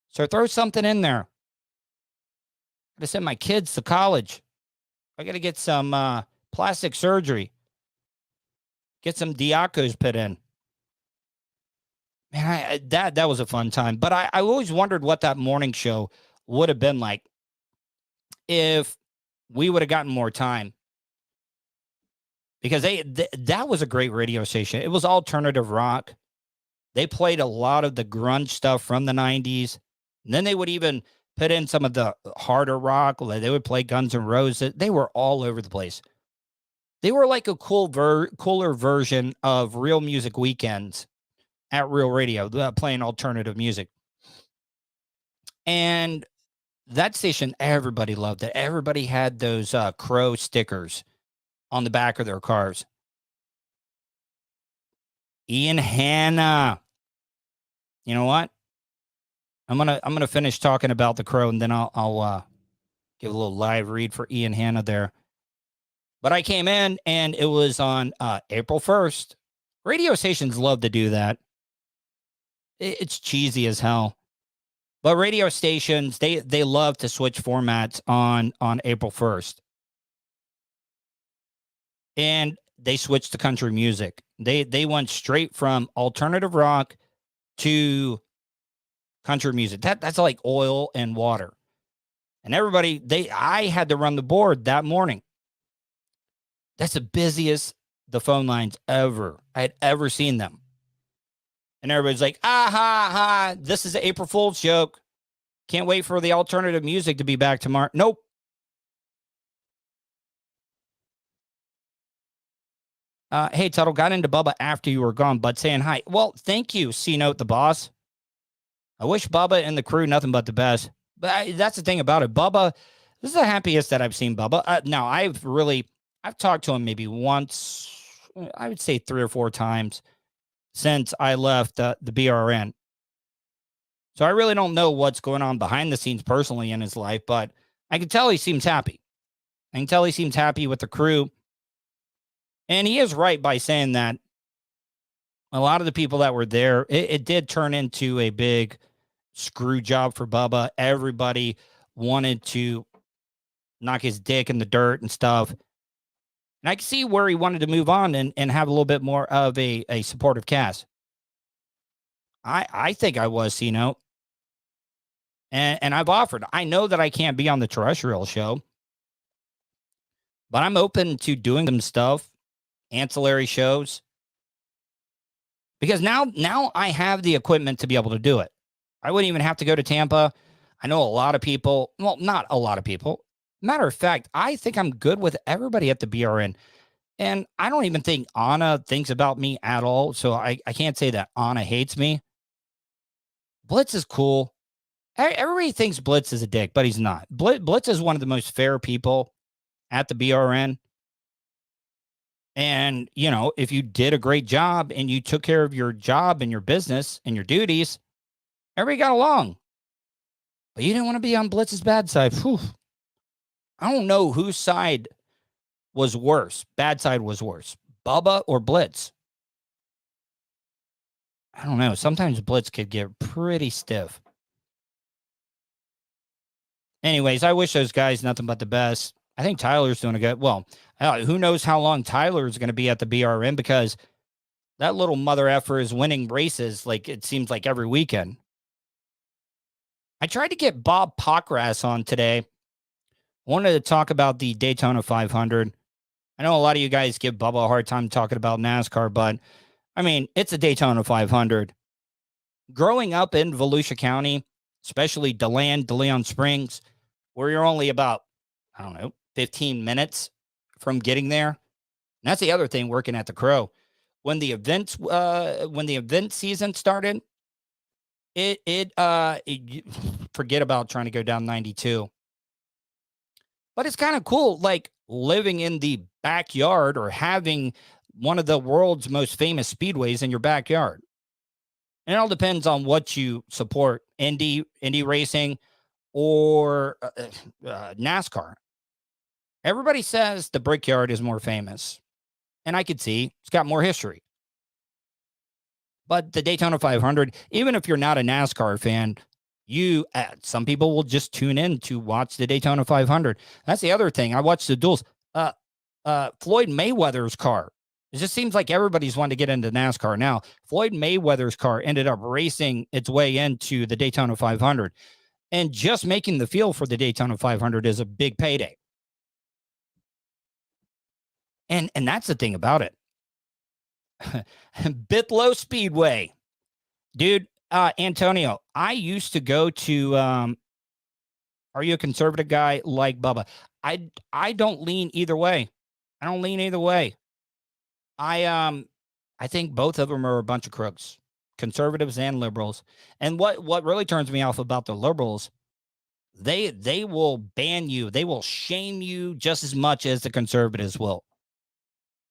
So throw something in there. I gotta send my kids to college. I gotta get some plastic surgery. Get some Diacos put in. Man, that was a fun time. But I always wondered what that morning show would have been like if we would have gotten more time. Because that was a great radio station. It was alternative rock. They played a lot of the grunge stuff from the 90s. And then they would even put in some of the harder rock. They would play Guns N' Roses. They were all over the place. They were like a cooler version of Real Music Weekends at Real Radio, playing alternative music. And that station, everybody loved it. Everybody had those crow stickers on the back of their cars. Ian Hanna. You know what? I'm gonna finish talking about the crow, and then I'll give a little live read for Ian Hanna there. But I came in, and it was on April 1st. Radio stations love to do that. It's cheesy as hell. But radio stations, they love to switch formats on April 1st. And they switched to country music. They went straight from alternative rock to country music. That's like oil and water. And everybody, I had to run the board that morning. That's the busiest the phone lines I had ever seen them. And everybody's like, this is an April Fool's joke. Can't wait for the alternative music to be back tomorrow. Nope. Hey, Tuddle, got into Bubba after you were gone, but saying hi. Well, thank you, C-Note the boss. I wish Bubba and the crew nothing but the best. But that's the thing about it. Bubba, this is the happiest that I've seen Bubba. Now, I've talked to him maybe once, I would say 3 or 4 times since I left the BRN. So I really don't know what's going on behind the scenes personally in his life, but I can tell he seems happy. I can tell he seems happy with the crew. And he is right by saying that a lot of the people that were there, it did turn into a big screw job for Bubba. Everybody wanted to knock his dick in the dirt and stuff. And I can see where he wanted to move on and have a little bit more of a supportive cast. I think I was, C-Note. And I've offered. I know that I can't be on the terrestrial show, but I'm open to doing some stuff, ancillary shows, because now I have the equipment to be able to do it. I wouldn't even have to go to Tampa. I know a lot of people. Well, not a lot of people. Matter of fact, I think I'm good with everybody at the BRN. And I don't even think Anna thinks about me at all. So I can't say that Anna hates me. Blitz is cool. Everybody thinks Blitz is a dick, but he's not. Blitz is one of the most fair people at the BRN. And, you know, if you did a great job and you took care of your job and your business and your duties, everybody got along. But you didn't want to be on Blitz's bad side. Whew. I don't know whose side was worse. Bad side was worse. Bubba or Blitz? I don't know. Sometimes Blitz could get pretty stiff. Anyways, I wish those guys nothing but the best. I think Tyler's doing a good. Well, who knows how long Tyler's going to be at the BRN, because that little mother effer is winning races like it seems like every weekend. I tried to get Bob Pockras on today. I wanted to talk about the Daytona 500. I know a lot of you guys give Bubba a hard time talking about NASCAR, but I mean, it's a Daytona 500. Growing up in Volusia County, especially DeLand, DeLeon Springs, where you're only about, 15 minutes from getting there. And that's the other thing working at the Crow. When the event season started, forget about trying to go down 92. But it's kind of cool, like living in the backyard or having one of the world's most famous speedways in your backyard. And it all depends on what you support, Indy racing or NASCAR. Everybody says the Brickyard is more famous. And I could see it's got more history. But the Daytona 500, even if you're not a NASCAR fan, some people will just tune in to watch the Daytona 500. That's the other thing. I watched the duels. Floyd Mayweather's car. It just seems like everybody's wanting to get into NASCAR now. Floyd Mayweather's car ended up racing its way into the Daytona 500. And just making the field for the Daytona 500 is a big payday. And that's the thing about it. Bitlow Speedway. Dude, Antonio, I used to go to, are you a conservative guy like Bubba? I don't lean either way. I don't lean either way. I think both of them are a bunch of crooks, conservatives and liberals. And what really turns me off about the liberals, they will ban you, they will shame you just as much as the conservatives will.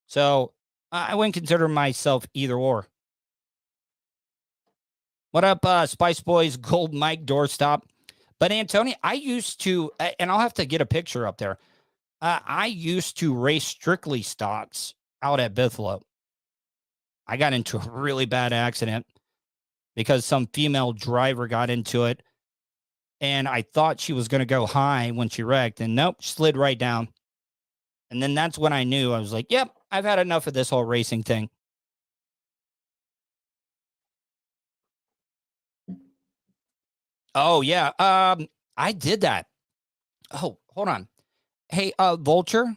So I wouldn't consider myself either or. What up, Spice Boys, Gold Mike, Doorstop? But Antonio, I used to, and I'll have to get a picture up there. I used to race strictly stocks out at Bithlow. I got into a really bad accident because some female driver got into it, and I thought she was going to go high when she wrecked, and nope, slid right down. And then that's when I knew. I was like, yep, I've had enough of this whole racing thing. Oh, yeah. I did that. Oh, hold on. Hey, Vulture.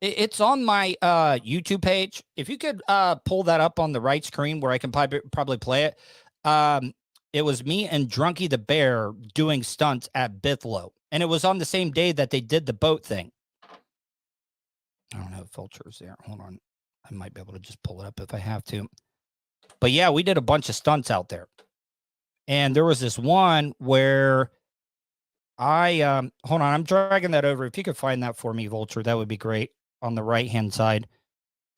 It's on my YouTube page. If you could pull that up on the right screen where I can probably play it. It was me and Drunky the Bear doing stunts at Bithlow. And it was on the same day that they did the boat thing. I don't know if Vulture's there. Hold on. I might be able to just pull it up if I have to. But yeah, we did a bunch of stunts out there. And there was this one where hold on, I'm dragging that over. If you could find that for me, Vulture, that would be great. On the right-hand side.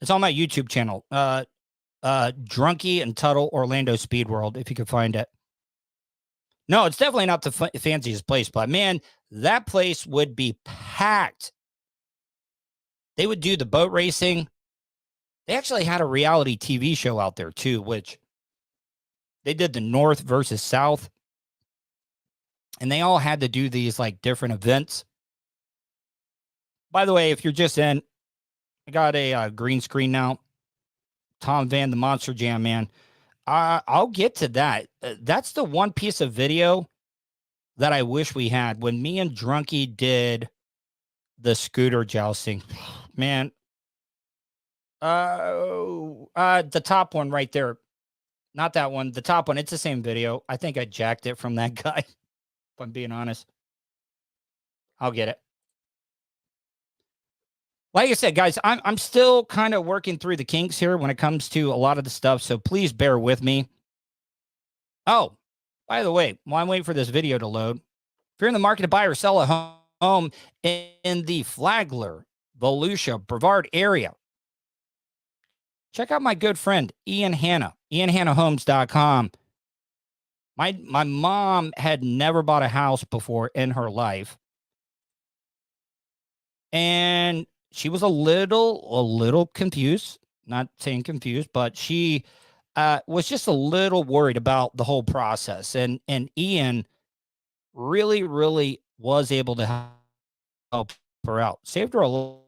It's on my YouTube channel. Drunky and Tuddle Orlando Speed World, if you could find it. No, it's definitely not the fanciest place, but man, that place would be packed. They would do the boat racing. They actually had a reality TV show out there too, which they did the North versus South. And they all had to do these like different events. By the way, if you're just in, I got a green screen now. Tom Van, the Monster Jam, man. I'll get to that. That's the one piece of video that I wish we had when me and Drunky did the scooter jousting. Man. The top one right there. Not that one. The top one. It's the same video. I think I jacked it from that guy, if I'm being honest. I'll get it. Like I said, guys, I'm still kind of working through the kinks here when it comes to a lot of the stuff, so please bear with me. Oh, by the way, while I'm waiting for this video to load, if you're in the market to buy or sell a home in the Flagler, Volusia, Brevard area, check out my good friend, Ian Hanna, IanHannaHomes.com. My mom had never bought a house before in her life. And she was a little confused, not saying confused, but she was just a little worried about the whole process. And Ian really, really was able to help her out. Saved her a lot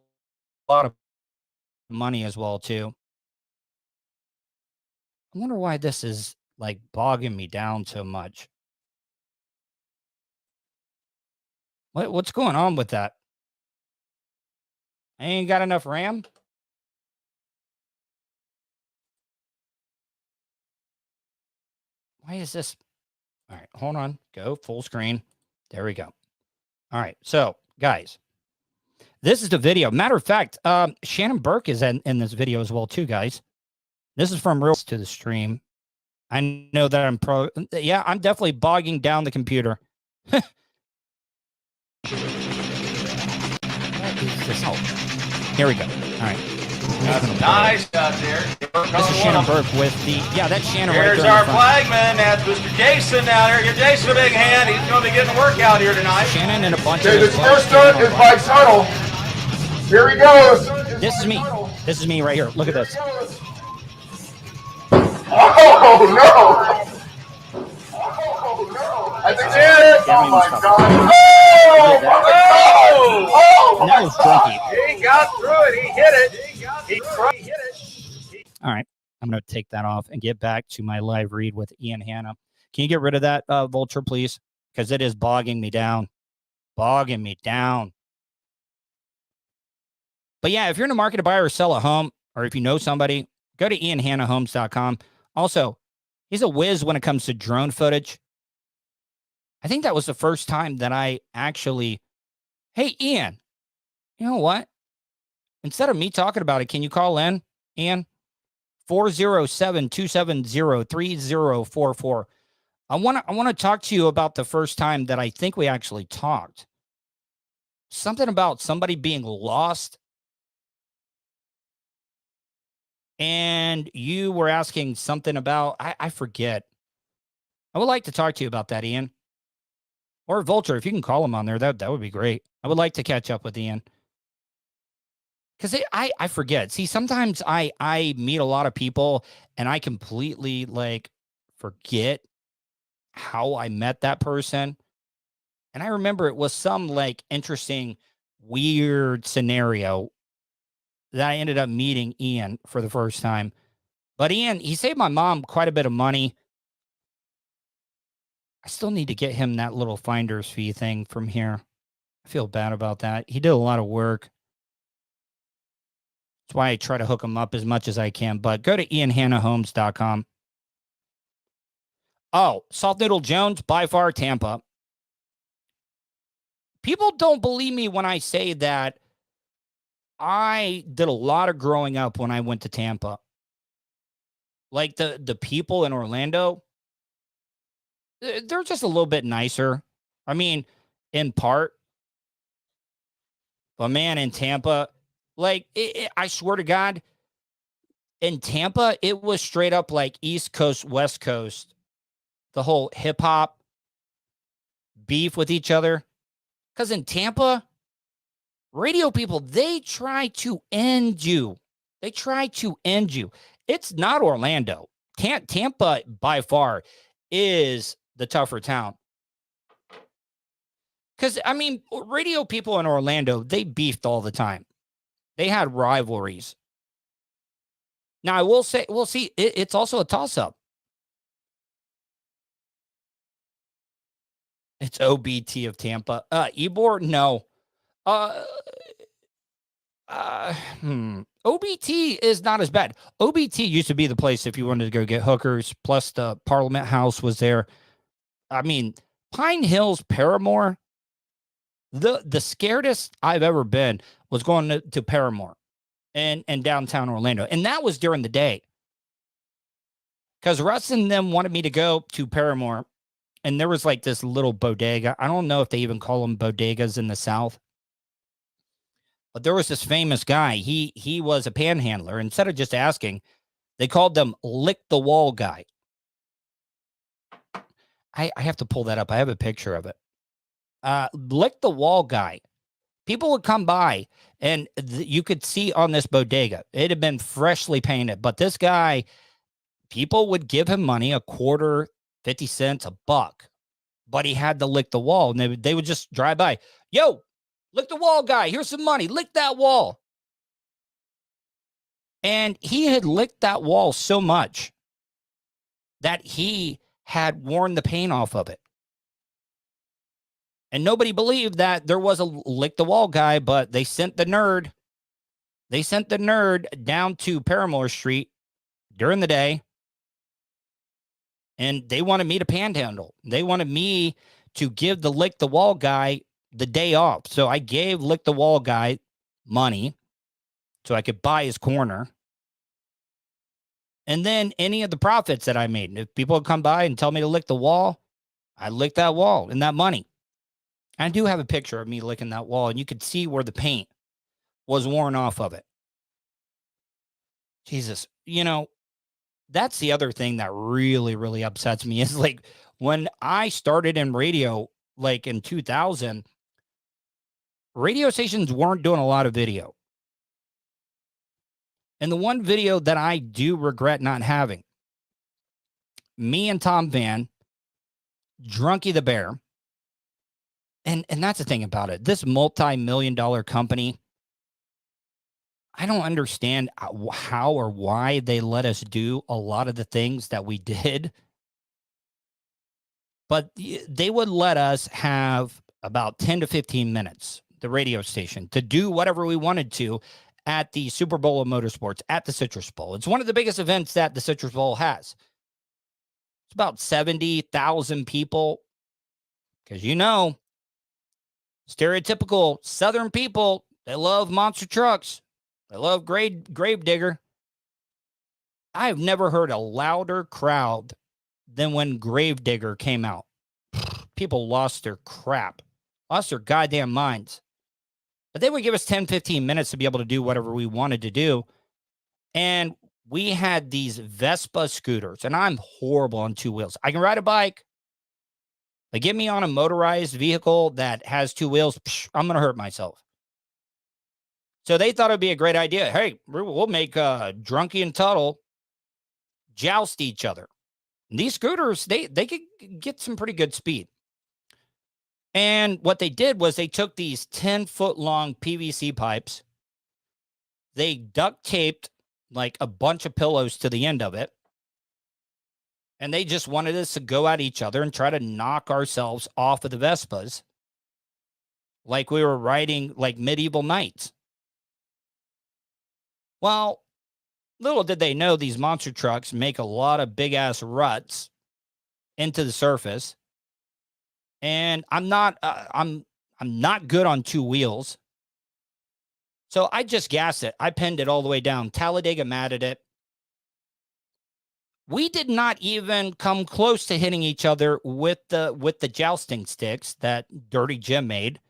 of money as well, too. I wonder why this is like bogging me down so much. What's going on with that? I ain't got enough RAM? Why is this? All right, hold on. Go full screen. There we go. All right, so guys, this is the video. Matter of fact, Shannon Burke is in this video as well too, guys. This is from real to the stream. I know that I'm I'm definitely bogging down the computer. What is this? Oh, here we go. All right. That's nice out there. This is Shannon Burke with the, that's Shannon right there. Here's our flagman. That's Mr. Jason out here. Give Jason a big hand. He's going to be getting a workout here tonight. Shannon and a bunch of his first stunt is by Tuddle. Here he goes. This is me. This is me right here. Look at this. Oh, no. Oh, no. I think it. Oh, my God. Oh, that was Drunky. He got through it. He hit it. He hit it. All right. I'm going to take that off and get back to my live read with Ian Hanna. Can you get rid of that, Vulture, please? Because it is bogging me down. Bogging me down. But yeah, if you're in the market to buy or sell a home, or if you know somebody, go to IanHannaHomes.com. Also, he's a whiz when it comes to drone footage. I think that was the first time that I actually, hey, Ian, you know what? Instead of me talking about it, can you call in, Ian? 407-270-3044. I want to talk to you about the first time that I think we actually talked. Something about somebody being lost. And you were asking something about, I forget. I would like to talk to you about that, Ian. Or Vulture, if you can call him on there, that would be great. I would like to catch up with Ian. Because I forget. See, sometimes I meet a lot of people and I completely like forget how I met that person. And I remember it was some like interesting, weird scenario that I ended up meeting Ian for the first time. But Ian, he saved my mom quite a bit of money. I still need to get him that little finder's fee thing from here. I feel bad about that. He did a lot of work. That's why I try to hook him up as much as I can. But go to ianhannahomes.com. Oh, Soft Noodle Jones, by far Tampa. People don't believe me when I say that I did a lot of growing up when I went to Tampa. Like the people in Orlando, they're just a little bit nicer. I mean, in part. But man, in Tampa, like, I swear to God, in Tampa, it was straight up like East Coast, West Coast. The whole hip hop beef with each other. Because in Tampa, radio people, they try to end you. They try to end you. It's not Orlando. Tampa, by far, is the tougher town. Because, I mean, radio people in Orlando, they beefed all the time. They had rivalries. Now, I will say, we'll see, it's also a toss-up. It's OBT of Tampa. Ybor, no. OBT is not as bad. OBT used to be the place if you wanted to go get hookers, plus the Parliament House was there. I mean, Pine Hills, Paramore, the scaredest I've ever been was going to Paramore and downtown Orlando. And that was during the day. Because Russ and them wanted me to go to Paramore. And there was like this little bodega. I don't know if they even call them bodegas in the South. But there was this famous guy. He was a panhandler. Instead of just asking, they called them Lick the Wall Guy. I have to pull that up. I have a picture of it. Lick the Wall Guy. People would come by and you could see on this bodega, it had been freshly painted. But this guy, people would give him money, a quarter, 50 cents, $1. But he had to lick the wall. And they would just drive by. Yo, lick the wall, guy. Here's some money. Lick that wall. And he had licked that wall so much that he had worn the paint off of it. And nobody believed that there was a lick the wall guy, but they sent the nerd. They sent the nerd down to Paramore Street during the day. And they wanted me to panhandle. They wanted me to give the lick the wall guy the day off. So I gave lick the wall guy money so I could buy his corner. And then any of the profits that I made, if people would come by and tell me to lick the wall, I licked that wall and that money. I do have a picture of me licking that wall, and you could see where the paint was worn off of it. Jesus, you know, that's the other thing that really, really upsets me is like when I started in radio, like in 2000, radio stations weren't doing a lot of video. And the one video that I do regret not having, me and Tom Van, Drunky the Bear, and that's the thing about it. This multi-million-dollar company, I don't understand how or why they let us do a lot of the things that we did. But they would let us have about 10 to 15 minutes, the radio station, to do whatever we wanted to at the Super Bowl of Motorsports, at the Citrus Bowl. It's one of the biggest events that the Citrus Bowl has. It's about 70,000 people. Because, you know, stereotypical Southern people, they love monster trucks. I love Gravedigger. I've never heard a louder crowd than when Gravedigger came out. People lost their crap, lost their goddamn minds. But they would give us 10, 15 minutes to be able to do whatever we wanted to do. And we had these Vespa scooters, and I'm horrible on two wheels. I can ride a bike. But get me on a motorized vehicle that has two wheels, I'm going to hurt myself. So they thought it'd be a great idea. Hey, we'll make Drunky and Tuddle joust each other. And these scooters, they could get some pretty good speed. And what they did was they took these 10-foot long PVC pipes. They duct taped like a bunch of pillows to the end of it. And they just wanted us to go at each other and try to knock ourselves off of the Vespas like we were riding like medieval knights. Well, little did they know these monster trucks make a lot of big-ass ruts into the surface. And I'm not good on two wheels. So I just gassed it. I pinned it all the way down. Talladega matted it. We did not even come close to hitting each other with the jousting sticks that Dirty Jim made.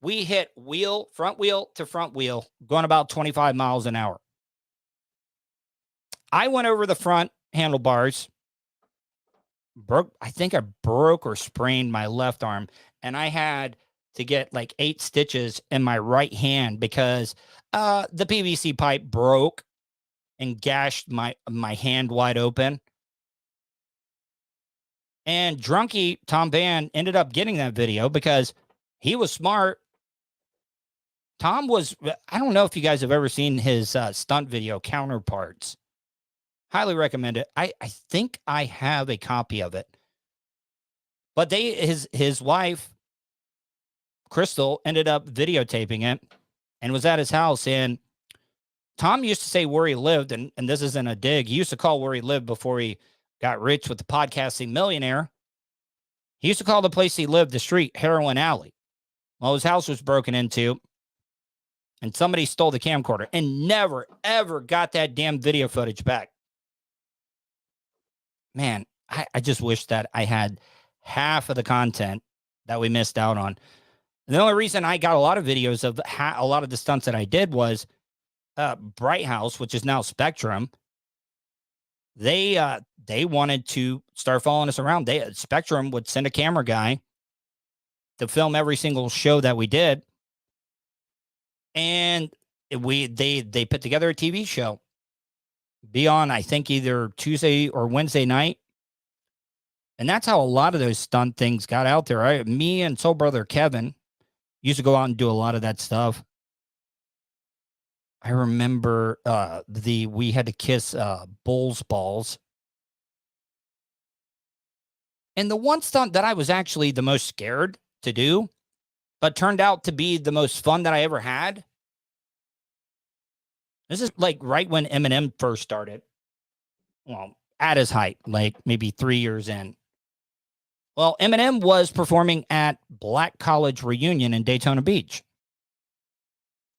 We hit front wheel to front wheel, going about 25 miles an hour. I went over the front handlebars, I think I broke or sprained my left arm, and I had to get like 8 stitches in my right hand because the PVC pipe broke and gashed my hand wide open. And Drunky Tom Van ended up getting that video because he was smart. Tom was, I don't know if you guys have ever seen his stunt video, Counterparts. Highly recommend it. I think I have a copy of it. But his wife, Crystal, ended up videotaping it and was at his house. And Tom used to say where he lived, and this isn't a dig. He used to call where he lived before he got rich with the podcasting millionaire. He used to call the place he lived the street Heroin Alley. Well, his house was broken into, and somebody stole the camcorder and never, ever got that damn video footage back. Man, I just wish that I had half of the content that we missed out on. And the only reason I got a lot of videos of a lot of the stunts that I did was Bright House, which is now Spectrum. They wanted to start following us around. Spectrum would send a camera guy to film every single show that we did. And they put together a TV show. Be on, I think, either Tuesday or Wednesday night. And that's how a lot of those stunt things got out there. Me and Soul Brother Kevin used to go out and do a lot of that stuff. I remember we had to kiss Bull's balls. And the one stunt that I was actually the most scared to do, but turned out to be the most fun that I ever had. This is like right when Eminem first started. Well, at his height, like maybe 3 years in. Well, Eminem was performing at Black College Reunion in Daytona Beach.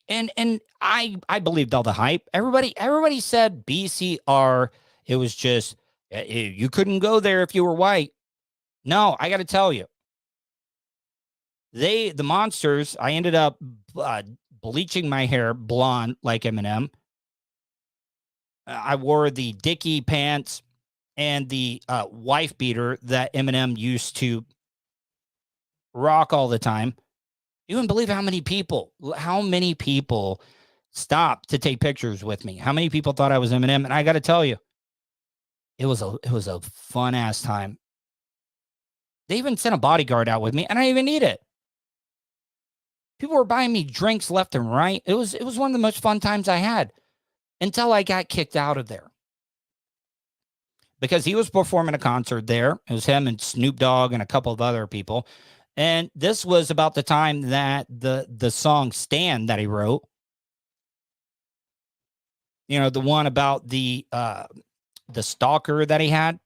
And I believed all the hype. Everybody said BCR. It was just, you couldn't go there if you were white. No, I got to tell you. The monsters, I ended up bleaching my hair blonde like Eminem. I wore the Dickie pants and the wife beater that Eminem used to rock all the time. You wouldn't believe how many people stopped to take pictures with me. How many people thought I was Eminem? And I got to tell you, it was a fun ass time. They even sent a bodyguard out with me, and I didn't even need it. People were buying me drinks left and right. It was one of the most fun times I had until I got kicked out of there. Because he was performing a concert there. It was him and Snoop Dogg and a couple of other people. And this was about the time that the song Stan that he wrote, you know, the one about the stalker that he had.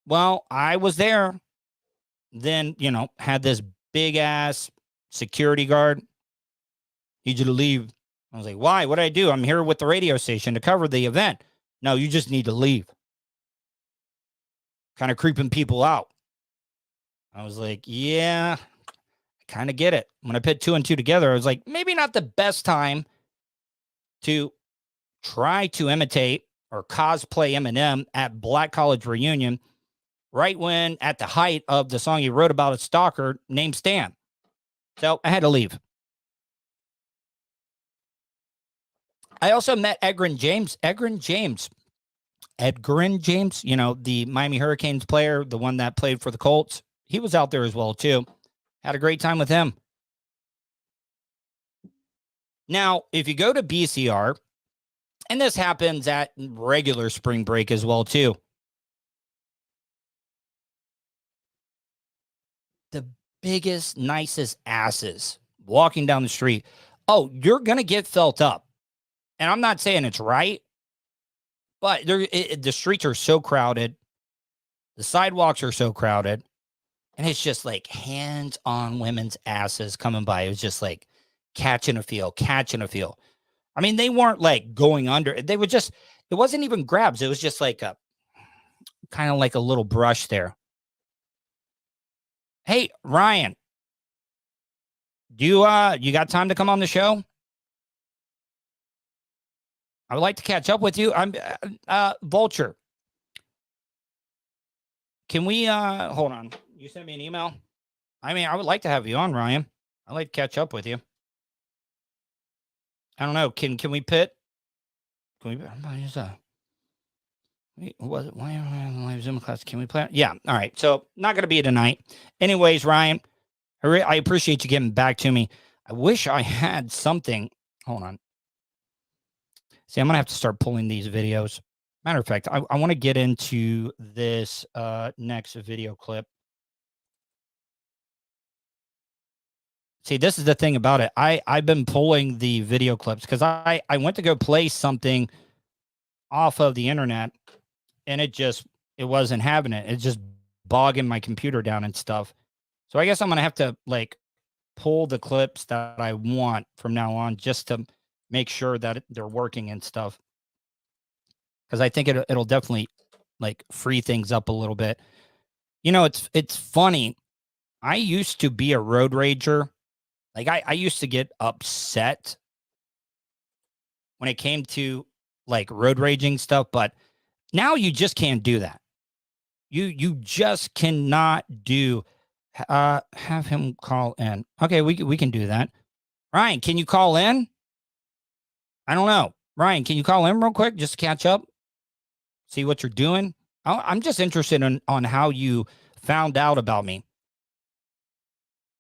Well, I was there. Then, you know, had this big ass security guard. Need you to leave. I was like, why? What did I do? I'm here with the radio station to cover the event. No, you just need to leave. Kind of creeping people out. I was like, yeah, I kind of get it. When I put 2 and 2 together, I was like, maybe not the best time to try to imitate or cosplay Eminem at Black College Reunion, right when at the height of the song he wrote about a stalker named Stan. So I had to leave. I also met Edgerrin James, you know, the Miami Hurricanes player, the one that played for the Colts. He was out there as well, too. Had a great time with him. Now, if you go to BCR, and this happens at regular spring break as well, too. The biggest, nicest asses walking down the street. Oh, you're going to get felt up. And I'm not saying it's right, but the streets are so crowded. The sidewalks are so crowded. And it's just like hands on women's asses coming by. It was just like catching a feel. I mean, they weren't like going under. They were just, it wasn't even grabs. It was just like a kind of like a little brush there. Hey, Ryan, do you got time to come on the show? I would like to catch up with you. I'm Vulture. Can we hold on? You sent me an email. I mean, I would like to have you on, Ryan. I'd like to catch up with you. I don't know. Can we pit? Can we was it why live Zoom class? Can we play? Yeah. All right. So not gonna be tonight. Anyways, Ryan, I appreciate you getting back to me. I wish I had something. Hold on. See, I'm going to have to start pulling these videos. Matter of fact, I want to get into this next video clip. See, this is the thing about it. I've been pulling the video clips because I went to go play something off of the internet, and it wasn't having it. It's just bogging my computer down and stuff. So I guess I'm going to have to, like, pull the clips that I want from now on just to make sure that they're working and stuff. Because I think it'll definitely like free things up a little bit. You know, it's funny. I used to be a road rager. Like I used to get upset when it came to like road raging stuff, but now you just can't do that. You just cannot do have him call in. Okay, we can do that. Ryan, can you call in? I don't know. Ryan, can you call in real quick just to catch up? See what you're doing? I'm just interested on how you found out about me.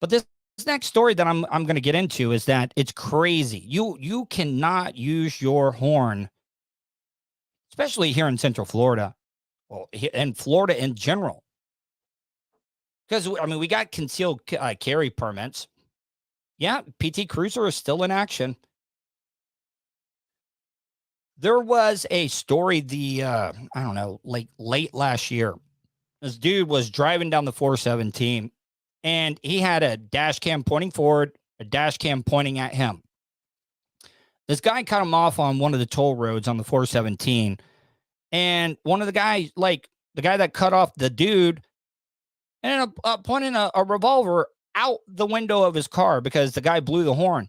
But this next story that I'm going to get into is that it's crazy. You cannot use your horn, especially here in Central Florida, well, in Florida in general. Because, I mean, we got concealed carry permits. Yeah, PT Cruiser is still in action. There was a story I don't know, like late last year. This dude was driving down the 417 and he had a dash cam pointing forward, a dash cam pointing at him. This guy cut him off on one of the toll roads on the 417. And one of the guys, like the guy that cut off the dude, ended up pointing a revolver out the window of his car because the guy blew the horn.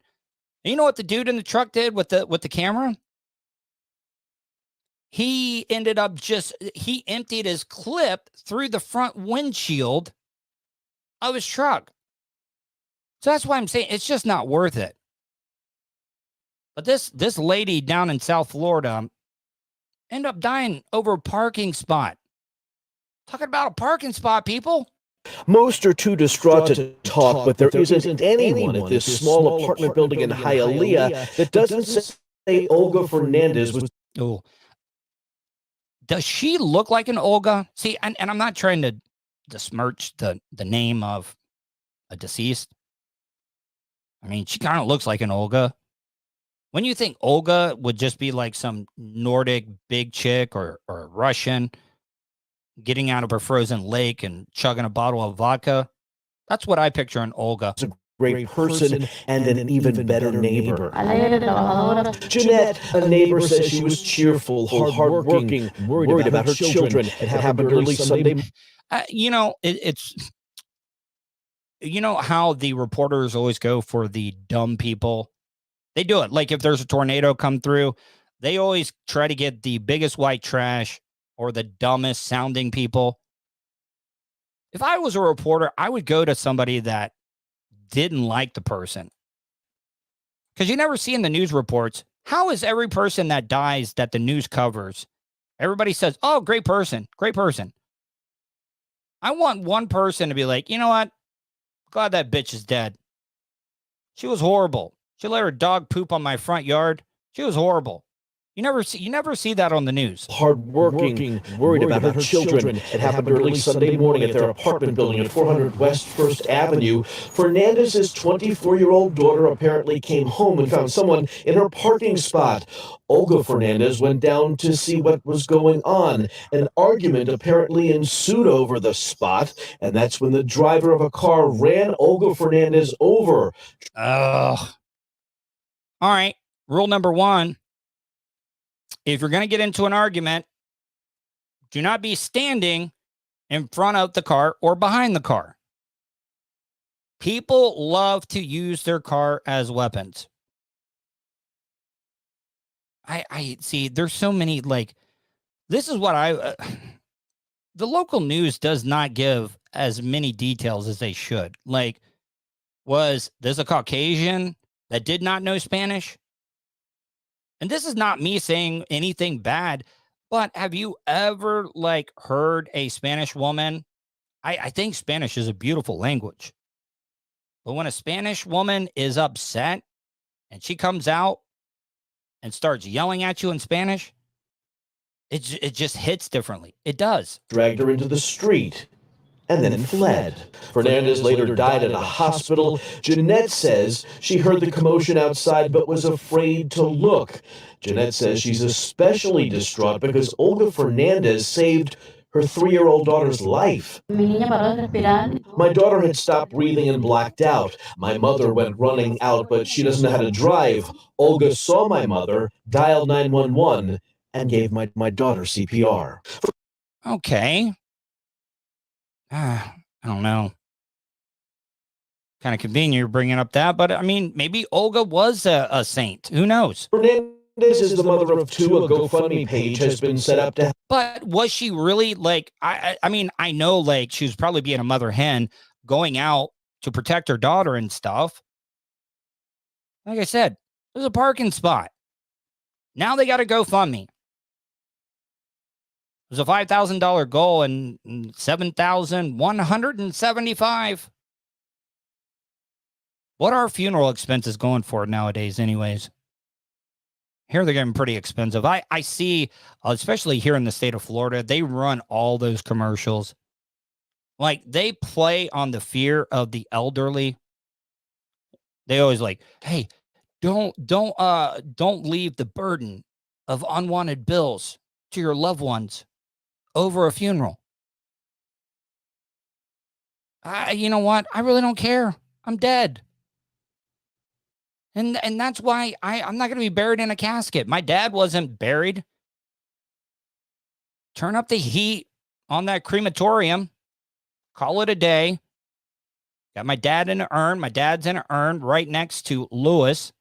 And you know what the dude in the truck did with the camera? He ended up he emptied his clip through the front windshield of his truck. So that's why I'm saying it's just not worth it. But this lady down in South Florida ended up dying over a parking spot. Talking about a parking spot, people. Most are too distraught to talk, but there isn't anyone at this small apartment building in Hialeah that doesn't say Olga Fernandez was. Oh. Does she look like an Olga? See, and I'm not trying to besmirch the name of a deceased. I mean, she kind of looks like an Olga. When you think Olga would just be like some Nordic big chick or Russian getting out of her frozen lake and chugging a bottle of vodka, that's what I picture in Olga. A great person and an even better neighbor. Jeanette, a neighbor, says she was cheerful, hardworking, worried about her children. It happened early Sunday. It's how the reporters always go for the dumb people. They do it. Like if there's a tornado come through, they always try to get the biggest white trash or the dumbest sounding people. If I was a reporter, I would go to somebody that didn't like the person. Because you never see in the news reports, how is every person that dies that the news covers, everybody says, oh, great person, great person. I want one person to be like, you know what? Glad that bitch is dead. She was horrible. She let her dog poop on my front yard. She was horrible. You never see that on the news. Hardworking, worried about her children. It happened early Sunday morning at their apartment building at 400 West 1st Avenue. Fernandez's 24-year-old daughter apparently came home and found someone in her parking spot. Olga Fernandez went down to see what was going on. An argument apparently ensued over the spot, and that's when the driver of a car ran Olga Fernandez over. Ugh. All right. Rule number 1. If you're going to get into an argument, do not be standing in front of the car or behind the car. People love to use their car as weapons. I see there's so many, like, this is what the local news does not give as many details as they should. Like, was this a Caucasian that did not know Spanish? And this is not me saying anything bad, but have you ever heard a Spanish woman? I think Spanish is a beautiful language. But when a Spanish woman is upset and she comes out and starts yelling at you in Spanish, it just hits differently. It does. Dragged her into the street and then fled. Fernandez later died at a hospital. Jeanette says she heard the commotion outside but was afraid to look. Jeanette says she's especially distraught because Olga Fernandez saved her 3-year-old daughter's life. My daughter had stopped breathing and blacked out. My mother went running out, but she doesn't know how to drive. Olga saw my mother, dialed 911, and gave my daughter CPR. Okay. I don't know. Kind of convenient you're bringing up that, but I mean, maybe Olga was a saint. Who knows? Fernandez is the mother of 2. A GoFundMe page has been set up to. But was she really I mean, I know she was probably being a mother hen going out to protect her daughter and stuff. Like I said, there's a parking spot. Now they got a GoFundMe. It was a $5,000 goal and $7,175. What are funeral expenses going for nowadays anyways? Here they're getting pretty expensive. I see, especially here in the state of Florida, they run all those commercials. They play on the fear of the elderly. They always hey, don't leave the burden of unwanted bills to your loved ones over a funeral. You know what? I really don't care. I'm dead. And that's why I'm not going to be buried in a casket. My dad wasn't buried. Turn up the heat on that crematorium. Call it a day. Got my dad in an urn. My dad's in an urn right next to Lewis.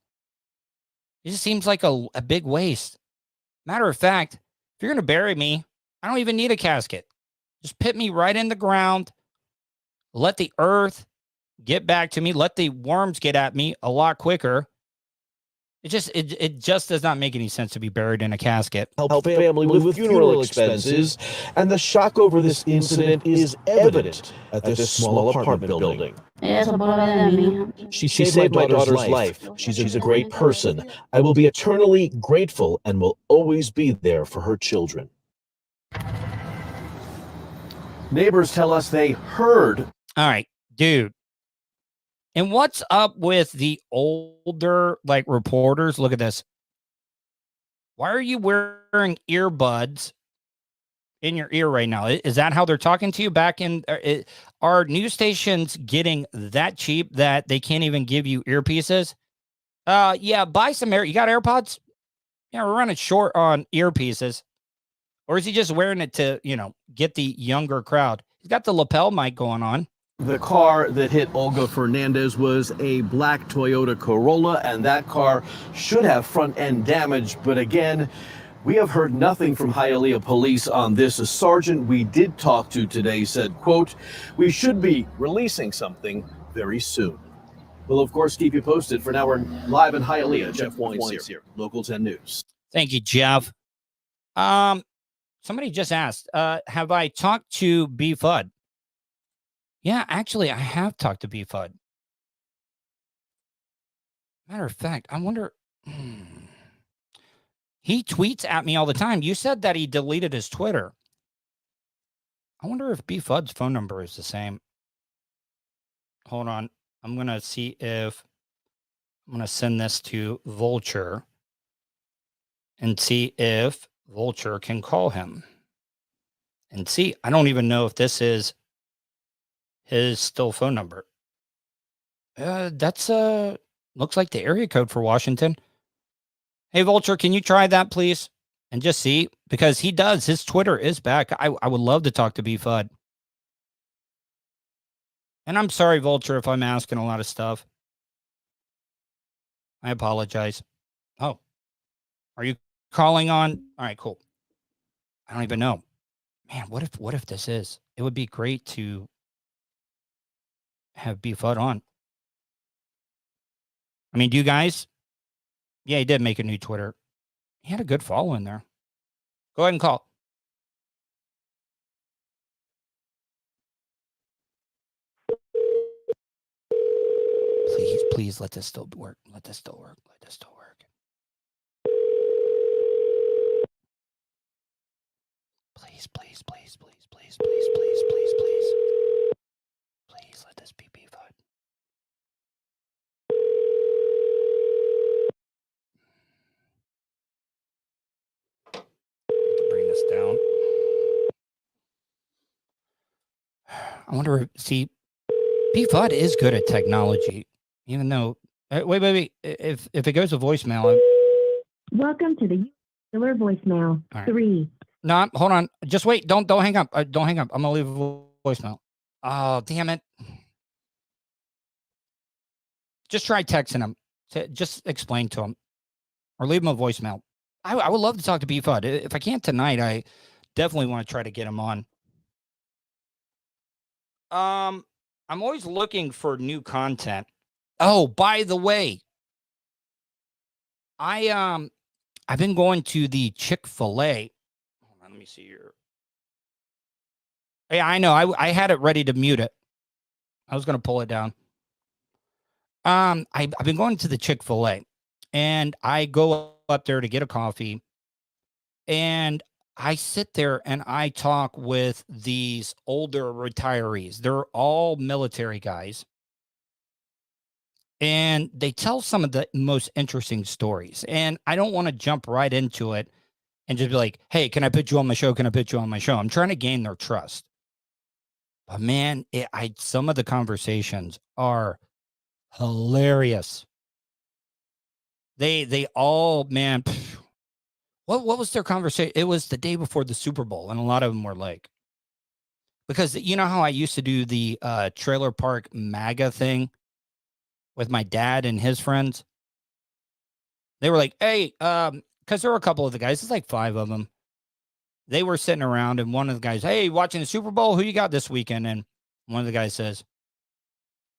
It just seems like a big waste. Matter of fact, if you're going to bury me, I don't even need a casket. Just put me right in the ground. Let the earth get back to me. Let the worms get at me a lot quicker. It just does not make any sense to be buried in a casket. Help family with funeral expenses, and the shock over this incident is evident at this small apartment building. She saved my daughter's life. She's a great person. I will be eternally grateful and will always be there for her children. Neighbors tell us they heard. All right, dude. And what's up with the older reporters? Look at this. Why are you wearing earbuds in your ear right now. Is that how they're talking to you back in? Are news stations getting that cheap that they can't even give you earpieces? Yeah, buy some you got AirPods? Yeah, we're running short on earpieces. Or is he just wearing it to, get the younger crowd? He's got the lapel mic going on. The car that hit Olga Fernandez was a black Toyota Corolla, and that car should have front end damage. But again, we have heard nothing from Hialeah police on this. A sergeant we did talk to today said, quote, "We should be releasing something very soon." We'll, of course, keep you posted. For now, we're live in Hialeah. Jeff Wines here, Local 10 News. Thank you, Jeff. Somebody just asked, have I talked to B. Fudd? Yeah, actually, I have talked to B. Fudd. Matter of fact, I wonder... He tweets at me all the time. You said that he deleted his Twitter. I wonder if B. Fudd's phone number is the same. Hold on. I'm going to see if... I'm going to send this to Vulture and see if Vulture can call him. And see, I don't even know if this is his still phone number. That's looks like the area code for Washington. Hey, Vulture, can you try that, please? And just see, because he does. His Twitter is back. I would love to talk to B. Fudd. And I'm sorry, Vulture, if I'm asking a lot of stuff. I apologize. Oh, are you calling on? All right, cool. I don't even know. Man, what if this is? It would be great to have B. Fudd on. I mean, do you guys? Yeah, he did make a new Twitter. He had a good following there. Go ahead and call. Please let this still work. Let this still work. Let this still work. Please, please, please, please, please, please, please, please, please. Please let this be B. Fudd. Bring this down. I wonder if, B. Fudd is good at technology, even though, wait. If it goes to voicemail. Welcome to the killer voicemail. Right. 3. No, hold on. Just wait. Don't hang up. Don't hang up. I'm going to leave a voicemail. Oh, damn it. Just try texting him. Just explain to him. Or leave him a voicemail. I would love to talk to B. Fudd. If I can't tonight, I definitely want to try to get him on. I'm always looking for new content. Oh, by the way, I've been going to the Chick-fil-A. Hold on, let me see here. Yeah, I know. I had it ready to mute it. I was going to pull it down. I've been going to the Chick-fil-A, and I go up there to get a coffee, and I sit there and I talk with these older retirees. They're all military guys. And they tell some of the most interesting stories. And I don't want to jump right into it and just be like, hey, can I put you on my show? Can I put you on my show? I'm trying to gain their trust. But man, some of the conversations are hilarious. They all, man, what was their conversation? It was the day before the Super Bowl. And a lot of them were like, because you know how I used to do the trailer park MAGA thing with my dad and his friends? They were like, hey, because there were a couple of the guys, it's like 5 of them. They were sitting around, and one of the guys, hey, watching the Super Bowl? Who you got this weekend? And one of the guys says,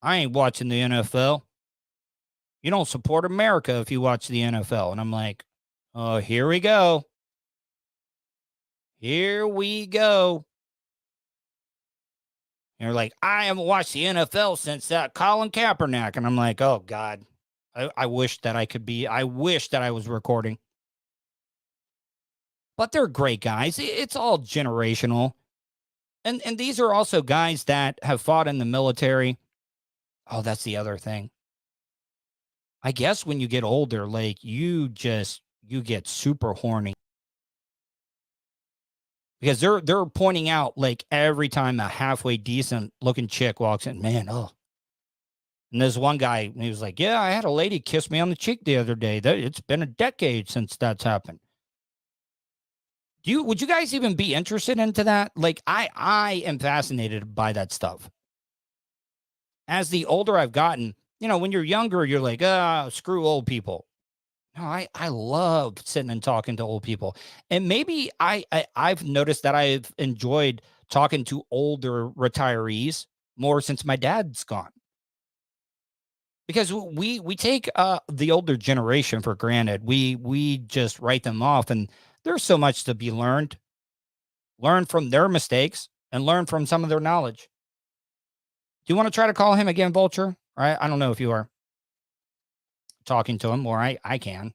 I ain't watching the NFL. You don't support America if you watch the NFL. And I'm like, oh, here we go. Here we go. And they're like, I haven't watched the NFL since Colin Kaepernick. And I'm like, oh, God. I wish that I wish that I was recording. But they're great guys. It's all generational. And these are also guys that have fought in the military. Oh, that's the other thing. I guess when you get older, like you get super horny. because they're pointing out like every time a halfway decent looking chick walks in, man, oh. And there's one guy, he was like, yeah, I had a lady kiss me on the cheek the other day. It's been a decade since that's happened. Would you guys even be interested into that? Like, I am fascinated by that stuff. As the older I've gotten, when you're younger, you're like, screw old people. No, I love sitting and talking to old people. And maybe I've noticed that I've enjoyed talking to older retirees more since my dad's gone. Because we take the older generation for granted. We just write them off, and there's so much to be learned. Learn from their mistakes and learn from some of their knowledge. Do you want to try to call him again, Vulture? I don't know if you are talking to him, or I can. If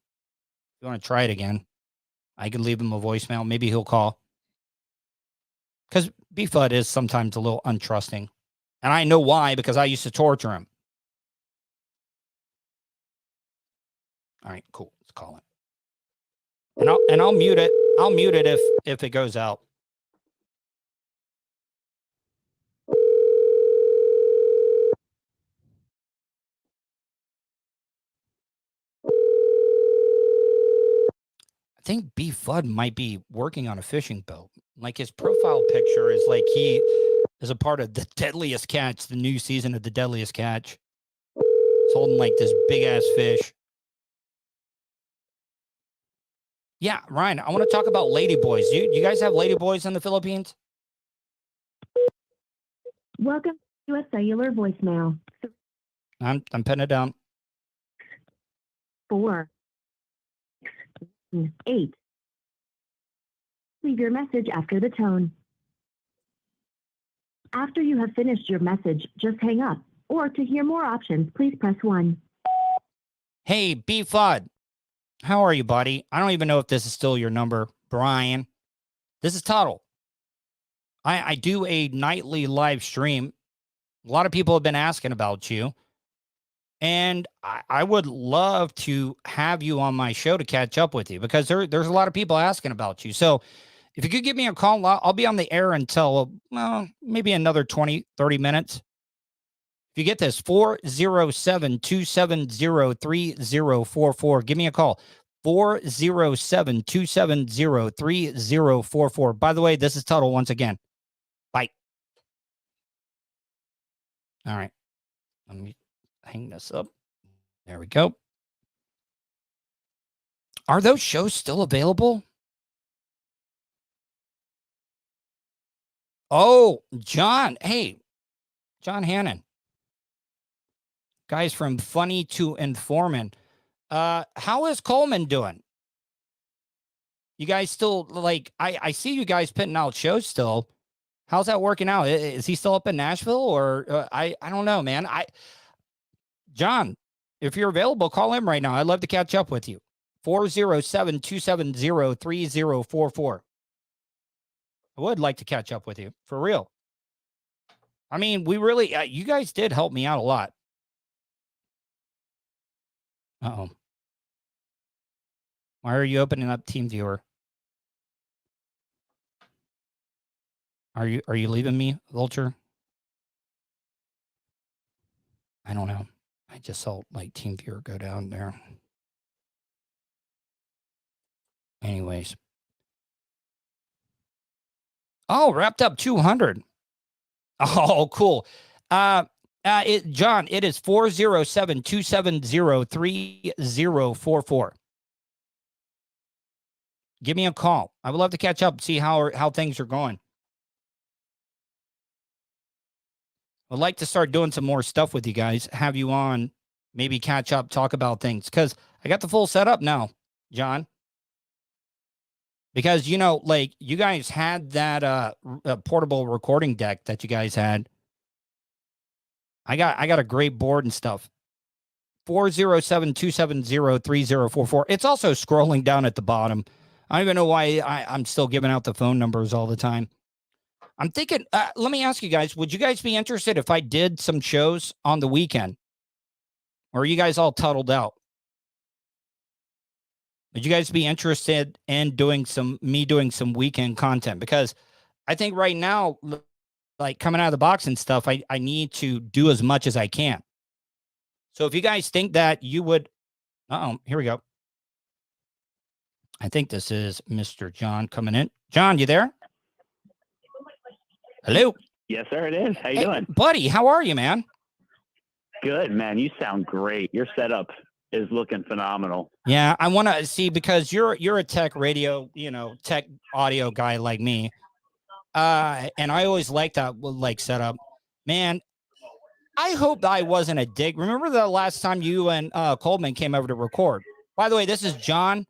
you want to try it again, I can leave him a voicemail. Maybe he'll call. Because Beefud is sometimes a little untrusting. And I know why, because I used to torture him. All right, cool. Let's call it. And I'll mute it. I'll mute it if it goes out. I think Beefud might be working on a fishing boat. Like, his profile picture is like he is a part of The Deadliest Catch, the new season of The Deadliest Catch. He's holding like this big ass fish. Yeah, Ryan, I want to talk about ladyboys. You guys have ladyboys in the Philippines? Welcome to a cellular voicemail. I'm pinning it down. 4, 8. Leave your message after the tone. After you have finished your message, just hang up. Or to hear more options, please press 1. Hey, Beefud. How are you, buddy? I don't even know if this is still your number, Brian. This is Tuddle. I do a nightly live stream. A lot of people have been asking about you. And I would love to have you on my show to catch up with you, because there's a lot of people asking about you. So if you could give me a call, I'll be on the air until maybe another 20, 30 minutes. If you get this, 407-270-3044. Give me a call. 407-270-3044. By the way, this is Tuddle once again. Bye. All right. Let me hang this up. There we go. Are those shows still available? Oh, John. Hey, John Hannon. Guys from Funny to Informant. How is Coleman doing? You guys still, like, I see you guys putting out shows still. How's that working out? Is he still up in Nashville, or I don't know, man. John, if you're available, call him right now. I'd love to catch up with you. 407-270-3044. I would like to catch up with you, for real. I mean, we really, you guys did help me out a lot. Uh-oh. Why are you opening up TeamViewer? Are you leaving me, Vulture? I don't know. I just saw like TeamViewer go down there. Anyways. Oh, wrapped up 200. Oh, cool. John, it is 407-270-3044. Give me a call. I would love to catch up, see how things are going. I'd like to start doing some more stuff with you guys, have you on, maybe catch up, talk about things, because I got the full setup now, John. Because, like, you guys had that portable recording deck that you guys had. I got a great board and stuff. 407-270-3044. It's also scrolling down at the bottom. I don't even know why I'm still giving out the phone numbers all the time. I'm thinking, let me ask you guys, would you guys be interested if I did some shows on the weekend? Or are you guys all tuddled out? Would you guys be interested in doing some weekend content? Because I think right now, like coming out of the box and stuff, I need to do as much as I can. So if you guys think that you would, here we go. I think this is Mr. John coming in. John, you there? Hello. Yes, sir, it is. How you doing? Buddy, how are you, man? Good, man. You sound great. Your setup is looking phenomenal. Yeah, I want to see, because you're a tech radio, tech audio guy like me. And I always like that setup. Man, I hope I wasn't a dick. Remember the last time you and Coleman came over to record? By the way, this is John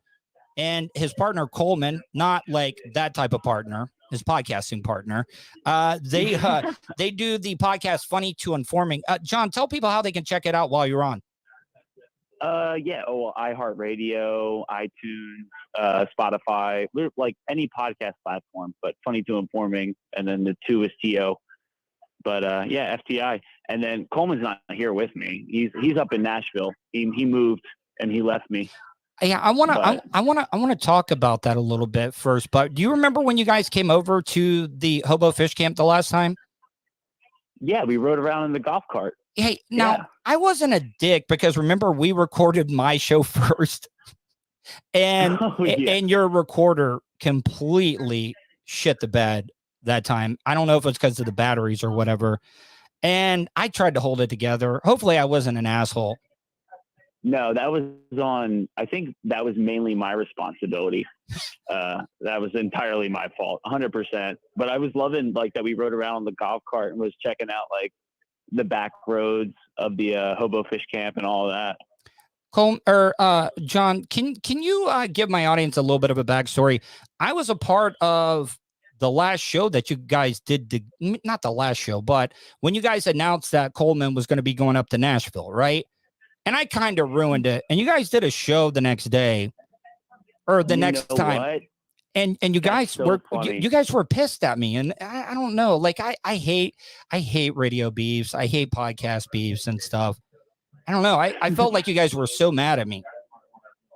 and his partner Coleman, not like that type of partner, his podcasting partner. They do the podcast Funny to Informing. John, tell people how they can check it out while you're on. iHeartRadio, iTunes, Spotify, like any podcast platform, but Funny to Informing, and then the 2 is TO. But FTI. And then Coleman's not here with me. He's up in Nashville. He moved and he left me. Yeah, I want to talk about that a little bit first. But do you remember when you guys came over to the Hobo Fish Camp the last time? Yeah, we rode around in the golf cart. Hey, now I wasn't a dick, because remember we recorded my show first, and and your recorder completely shit the bed that time. I don't know if it's because of the batteries or whatever. And I tried to hold it together. Hopefully I wasn't an asshole. No, that was I think that was mainly my responsibility. That was entirely my fault, 100%. But I was loving that we rode around on the golf cart and was checking out the back roads of the Hobo Fish Camp and all that. John, can you give my audience a little bit of a backstory? I was a part of the last show that you guys did, not the last show, but when you guys announced that Coleman was going to be going up to Nashville, right? And I kind of ruined it. And you guys did a show the next day or the next time. What? And you guys you guys were pissed at me. And I don't know. I hate radio beefs. I hate podcast beefs and stuff. I don't know. I felt like you guys were so mad at me.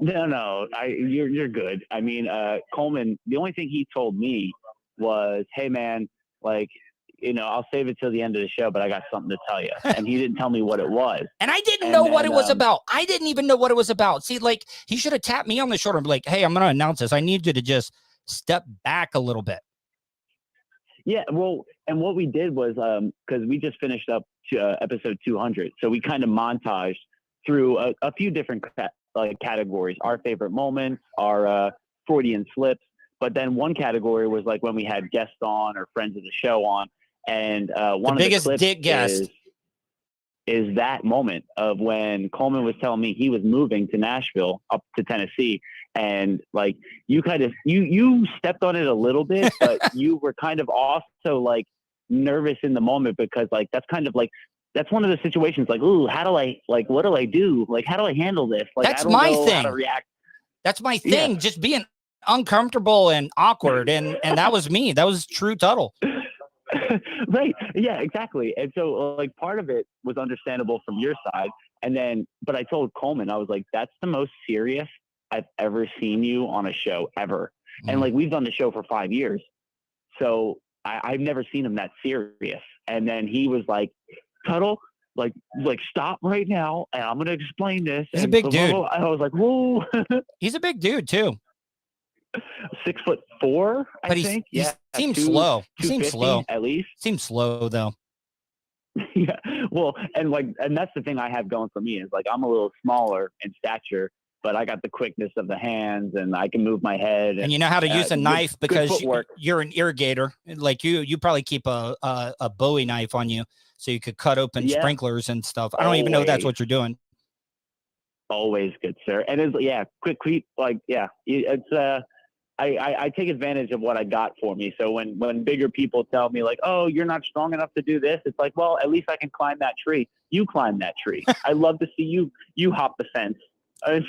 No, you're good. I mean, Coleman, the only thing he told me was, hey man, I'll save it till the end of the show, but I got something to tell you. And he didn't tell me what it was. And I didn't know what it was about. I didn't even know what it was about. See, he should have tapped me on the shoulder and be like, hey, I'm going to announce this. I need you to just step back a little bit. Yeah, well, and what we did was, because we just finished up episode 200. So we kind of montaged through a few different categories, our favorite moments, our Freudian slips. But then one category was when we had guests on or friends of the show on. And one of the biggest dick guest is that moment of when Coleman was telling me he was moving to Nashville up to Tennessee. And you kind of, you stepped on it a little bit, but you were kind of also nervous in the moment because that's kind of that's one of the situations ooh, how do I, what do I do? How do I handle this? That's I don't my know thing. How to react. That's my thing. Yeah. Just being uncomfortable and awkward. And that was me. That was true Tuddle. Right. Yeah, exactly. And so part of it was understandable from your side. And then, but I told Coleman, I was like, that's the most serious I've ever seen you on a show ever. And we've done the show for 5 years. So I've never seen him that serious. And then he was like, Tuddle, stop right now. And I'm going to explain this. He's a big dude. I was like, whoa. He's a big dude too. 6'4", I think. He seems slow. He seems 250 slow. At least. Seems slow though. Yeah. Well, and that's the thing I have going for me is I'm a little smaller in stature, but I got the quickness of the hands and I can move my head. And you know how to use a knife because you're an irrigator. You probably keep a Bowie knife on you so you could cut open sprinklers and stuff. I don't even know if that's what you're doing. Always good, sir. And it's quick, it's I take advantage of what I got for me. So when bigger people tell me oh, you're not strong enough to do this, it's well, at least I can climb that tree. You climb that tree. I love to see you hop the fence. It's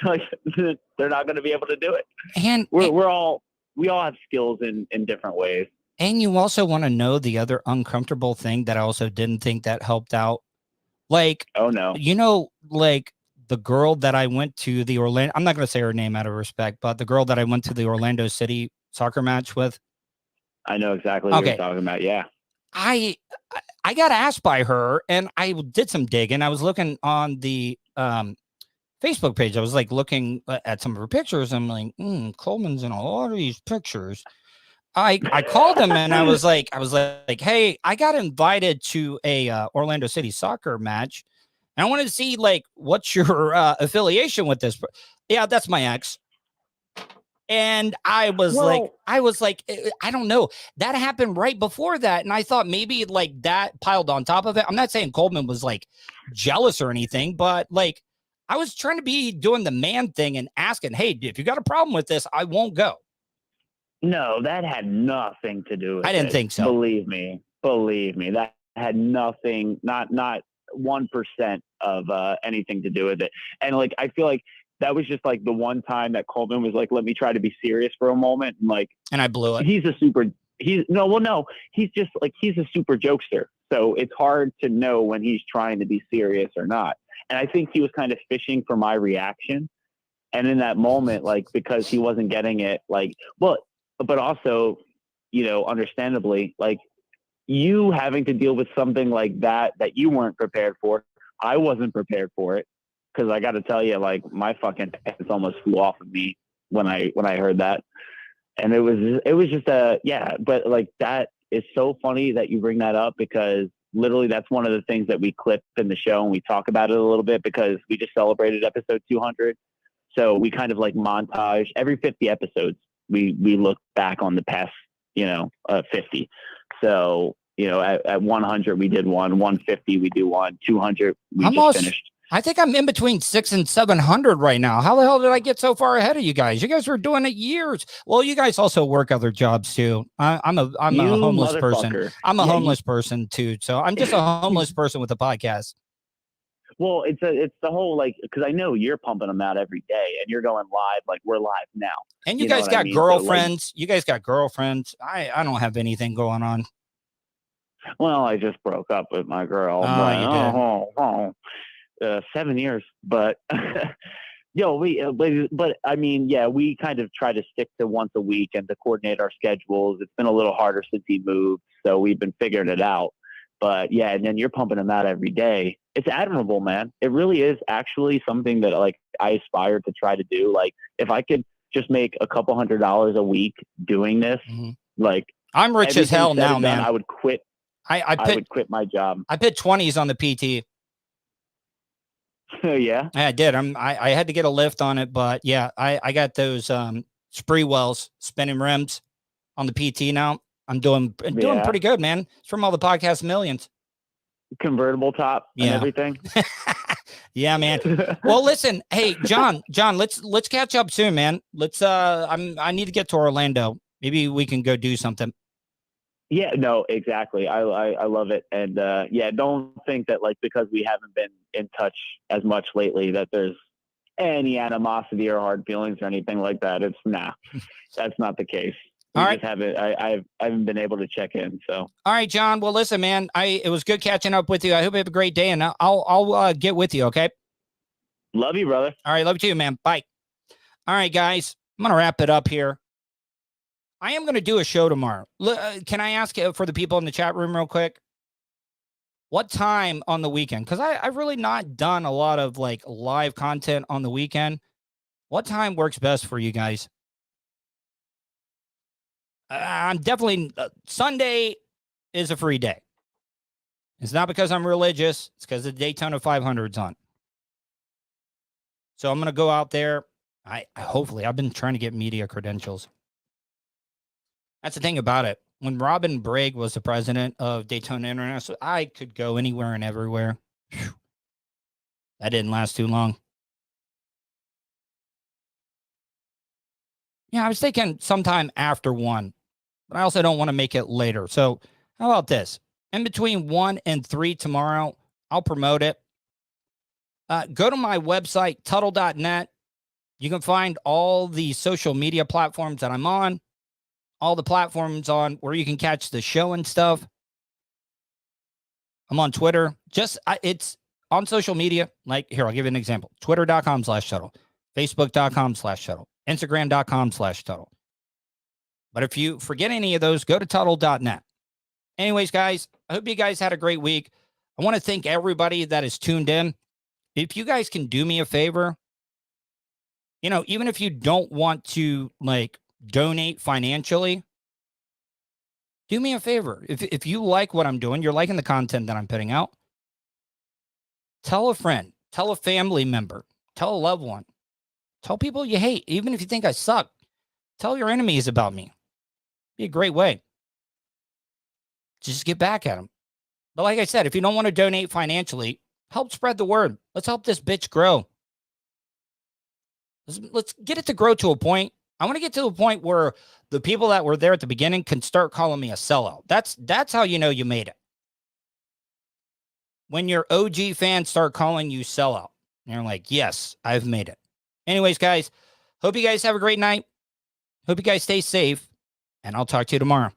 they're not going to be able to do it. And we all have skills in different ways. And you also want to know the other uncomfortable thing that I also didn't think that helped out. Oh no. the girl that I went to the Orlando, I'm not going to say her name out of respect, but the girl that I went to the Orlando City soccer match with. I know exactly what you're talking about. Yeah. I got asked by her, and I did some digging. I was looking on the Facebook page. I was like looking at some of her pictures. I'm like, Coleman's in a lot of these pictures. I called him and I was like, hey, I got invited to a Orlando City soccer match, and I wanted to see like what's your affiliation with this. Yeah, that's my ex. And I was like, I don't know. That happened right before that. And I thought maybe like that piled on top of it. I'm not saying Coleman was like jealous or anything, but like I was trying to be doing the man thing and asking, hey, if you got a problem with this, I won't go. No, that had nothing to do with it. I didn't think so. Believe me, that had nothing, not 1% of anything to do with it. And like, I feel like that was just like the one time that Coleman was like, let me try to be serious for a moment. And like, and I blew it. He's just like, he's a super jokester. So it's hard to know when he's trying to be serious or not. And I think he was kind of fishing for my reaction. And in that moment, like, because he wasn't getting it, like, well, but also, you know, understandably, like you having to deal with something like that you weren't prepared for. I wasn't prepared for it. Cause I got to tell you, like my fucking pants almost flew off of me when I heard that. And it was just but like, that is so funny that you bring that up, because literally that's one of the things that we clip in the show and we talk about it a little bit, because we just celebrated episode 200. So we kind of like montage every 50 episodes. We look back on the past, 50. So, at 100, we did one, 150, we do one, 200, we just finished. I think I'm in between 600 and 700 right now. How the hell did I get so far ahead of you guys? You guys were doing it years. Well, you guys also work other jobs too. I'm a homeless person. I'm a homeless person too. So I'm just a homeless person with a podcast. Well, it's the whole, like, because I know you're pumping them out every day and you're going live, like we're live now. And you guys got girlfriends. So, like, you guys got girlfriends. I don't have anything going on. Well, I just broke up with my girl. You did. 7 years, but but I mean, yeah, we kind of try to stick to once a week and to coordinate our schedules. It's been a little harder since he moved, so we've been figuring it out. But yeah, and then you're pumping them out every day. It's admirable, man. It really is actually something that like I aspire to try to do. Like if I could just make a couple $100 a week doing this, like I'm rich as hell now, man. I would quit. I would quit my job. I put 20s on the PT. Yeah, I did. I had to get a lift on it, but yeah, I got those spree wells spinning rims on the PT now. I'm doing pretty good, man. It's from all the podcast millions. Convertible top and everything. Yeah, man. Well, listen, hey, John, let's catch up soon, man. I need to get to Orlando. Maybe we can go do something. Yeah, no, exactly. I love it. And don't think that like because we haven't been in touch as much lately that there's any animosity or hard feelings or anything like that. It's that's not the case. I haven't been able to check in. So all right, John. Well, listen, man, it was good catching up with you. I hope you have a great day, and I'll get with you. Okay. Love you, brother. All right, love you too, man. Bye. All right, guys, I'm gonna wrap it up here. I am going to do a show tomorrow. Can I ask for the people in the chat room real quick? What time on the weekend? Because I've really not done a lot of like live content on the weekend. What time works best for you guys? I'm definitely Sunday is a free day. It's not because I'm religious. It's because the Daytona 500's on. So I'm going to go out there. Hopefully I've been trying to get media credentials. That's the thing about it. When Robin Bragg was the president of Daytona International, I could go anywhere and everywhere. Whew. That didn't last too long. Yeah, I was thinking sometime after 1, but I also don't want to make it later. So how about this? In between 1 and 3 tomorrow, I'll promote it. Go to my website, Tuddle.net. You can find all the social media platforms that I'm on. All the platforms on where you can catch the show and stuff. I'm on Twitter. It's on social media, like here, I'll give you an example. Twitter.com/Tuddle, Facebook.com/Tuddle, Instagram.com/Tuddle. But if you forget any of those, go to Tuddle.net. Anyways, guys, I hope you guys had a great week. I want to thank everybody that is tuned in. If you guys can do me a favor, even if you don't want to like donate financially, do me a favor. If you like what I'm doing, you're liking the content that I'm putting out, tell a friend, tell a family member, tell a loved one, tell people you hate. Even if you think I suck, tell your enemies about me. Be a great way. Just get back at them. But like I said, if you don't want to donate financially, help spread the word. Let's help this bitch grow. Let's get it to grow to a point. I want to get to a point where the people that were there at the beginning can start calling me a sellout. That's how you know you made it. When your OG fans start calling you sellout, and you're like, yes, I've made it. Anyways, guys, hope you guys have a great night. Hope you guys stay safe, and I'll talk to you tomorrow.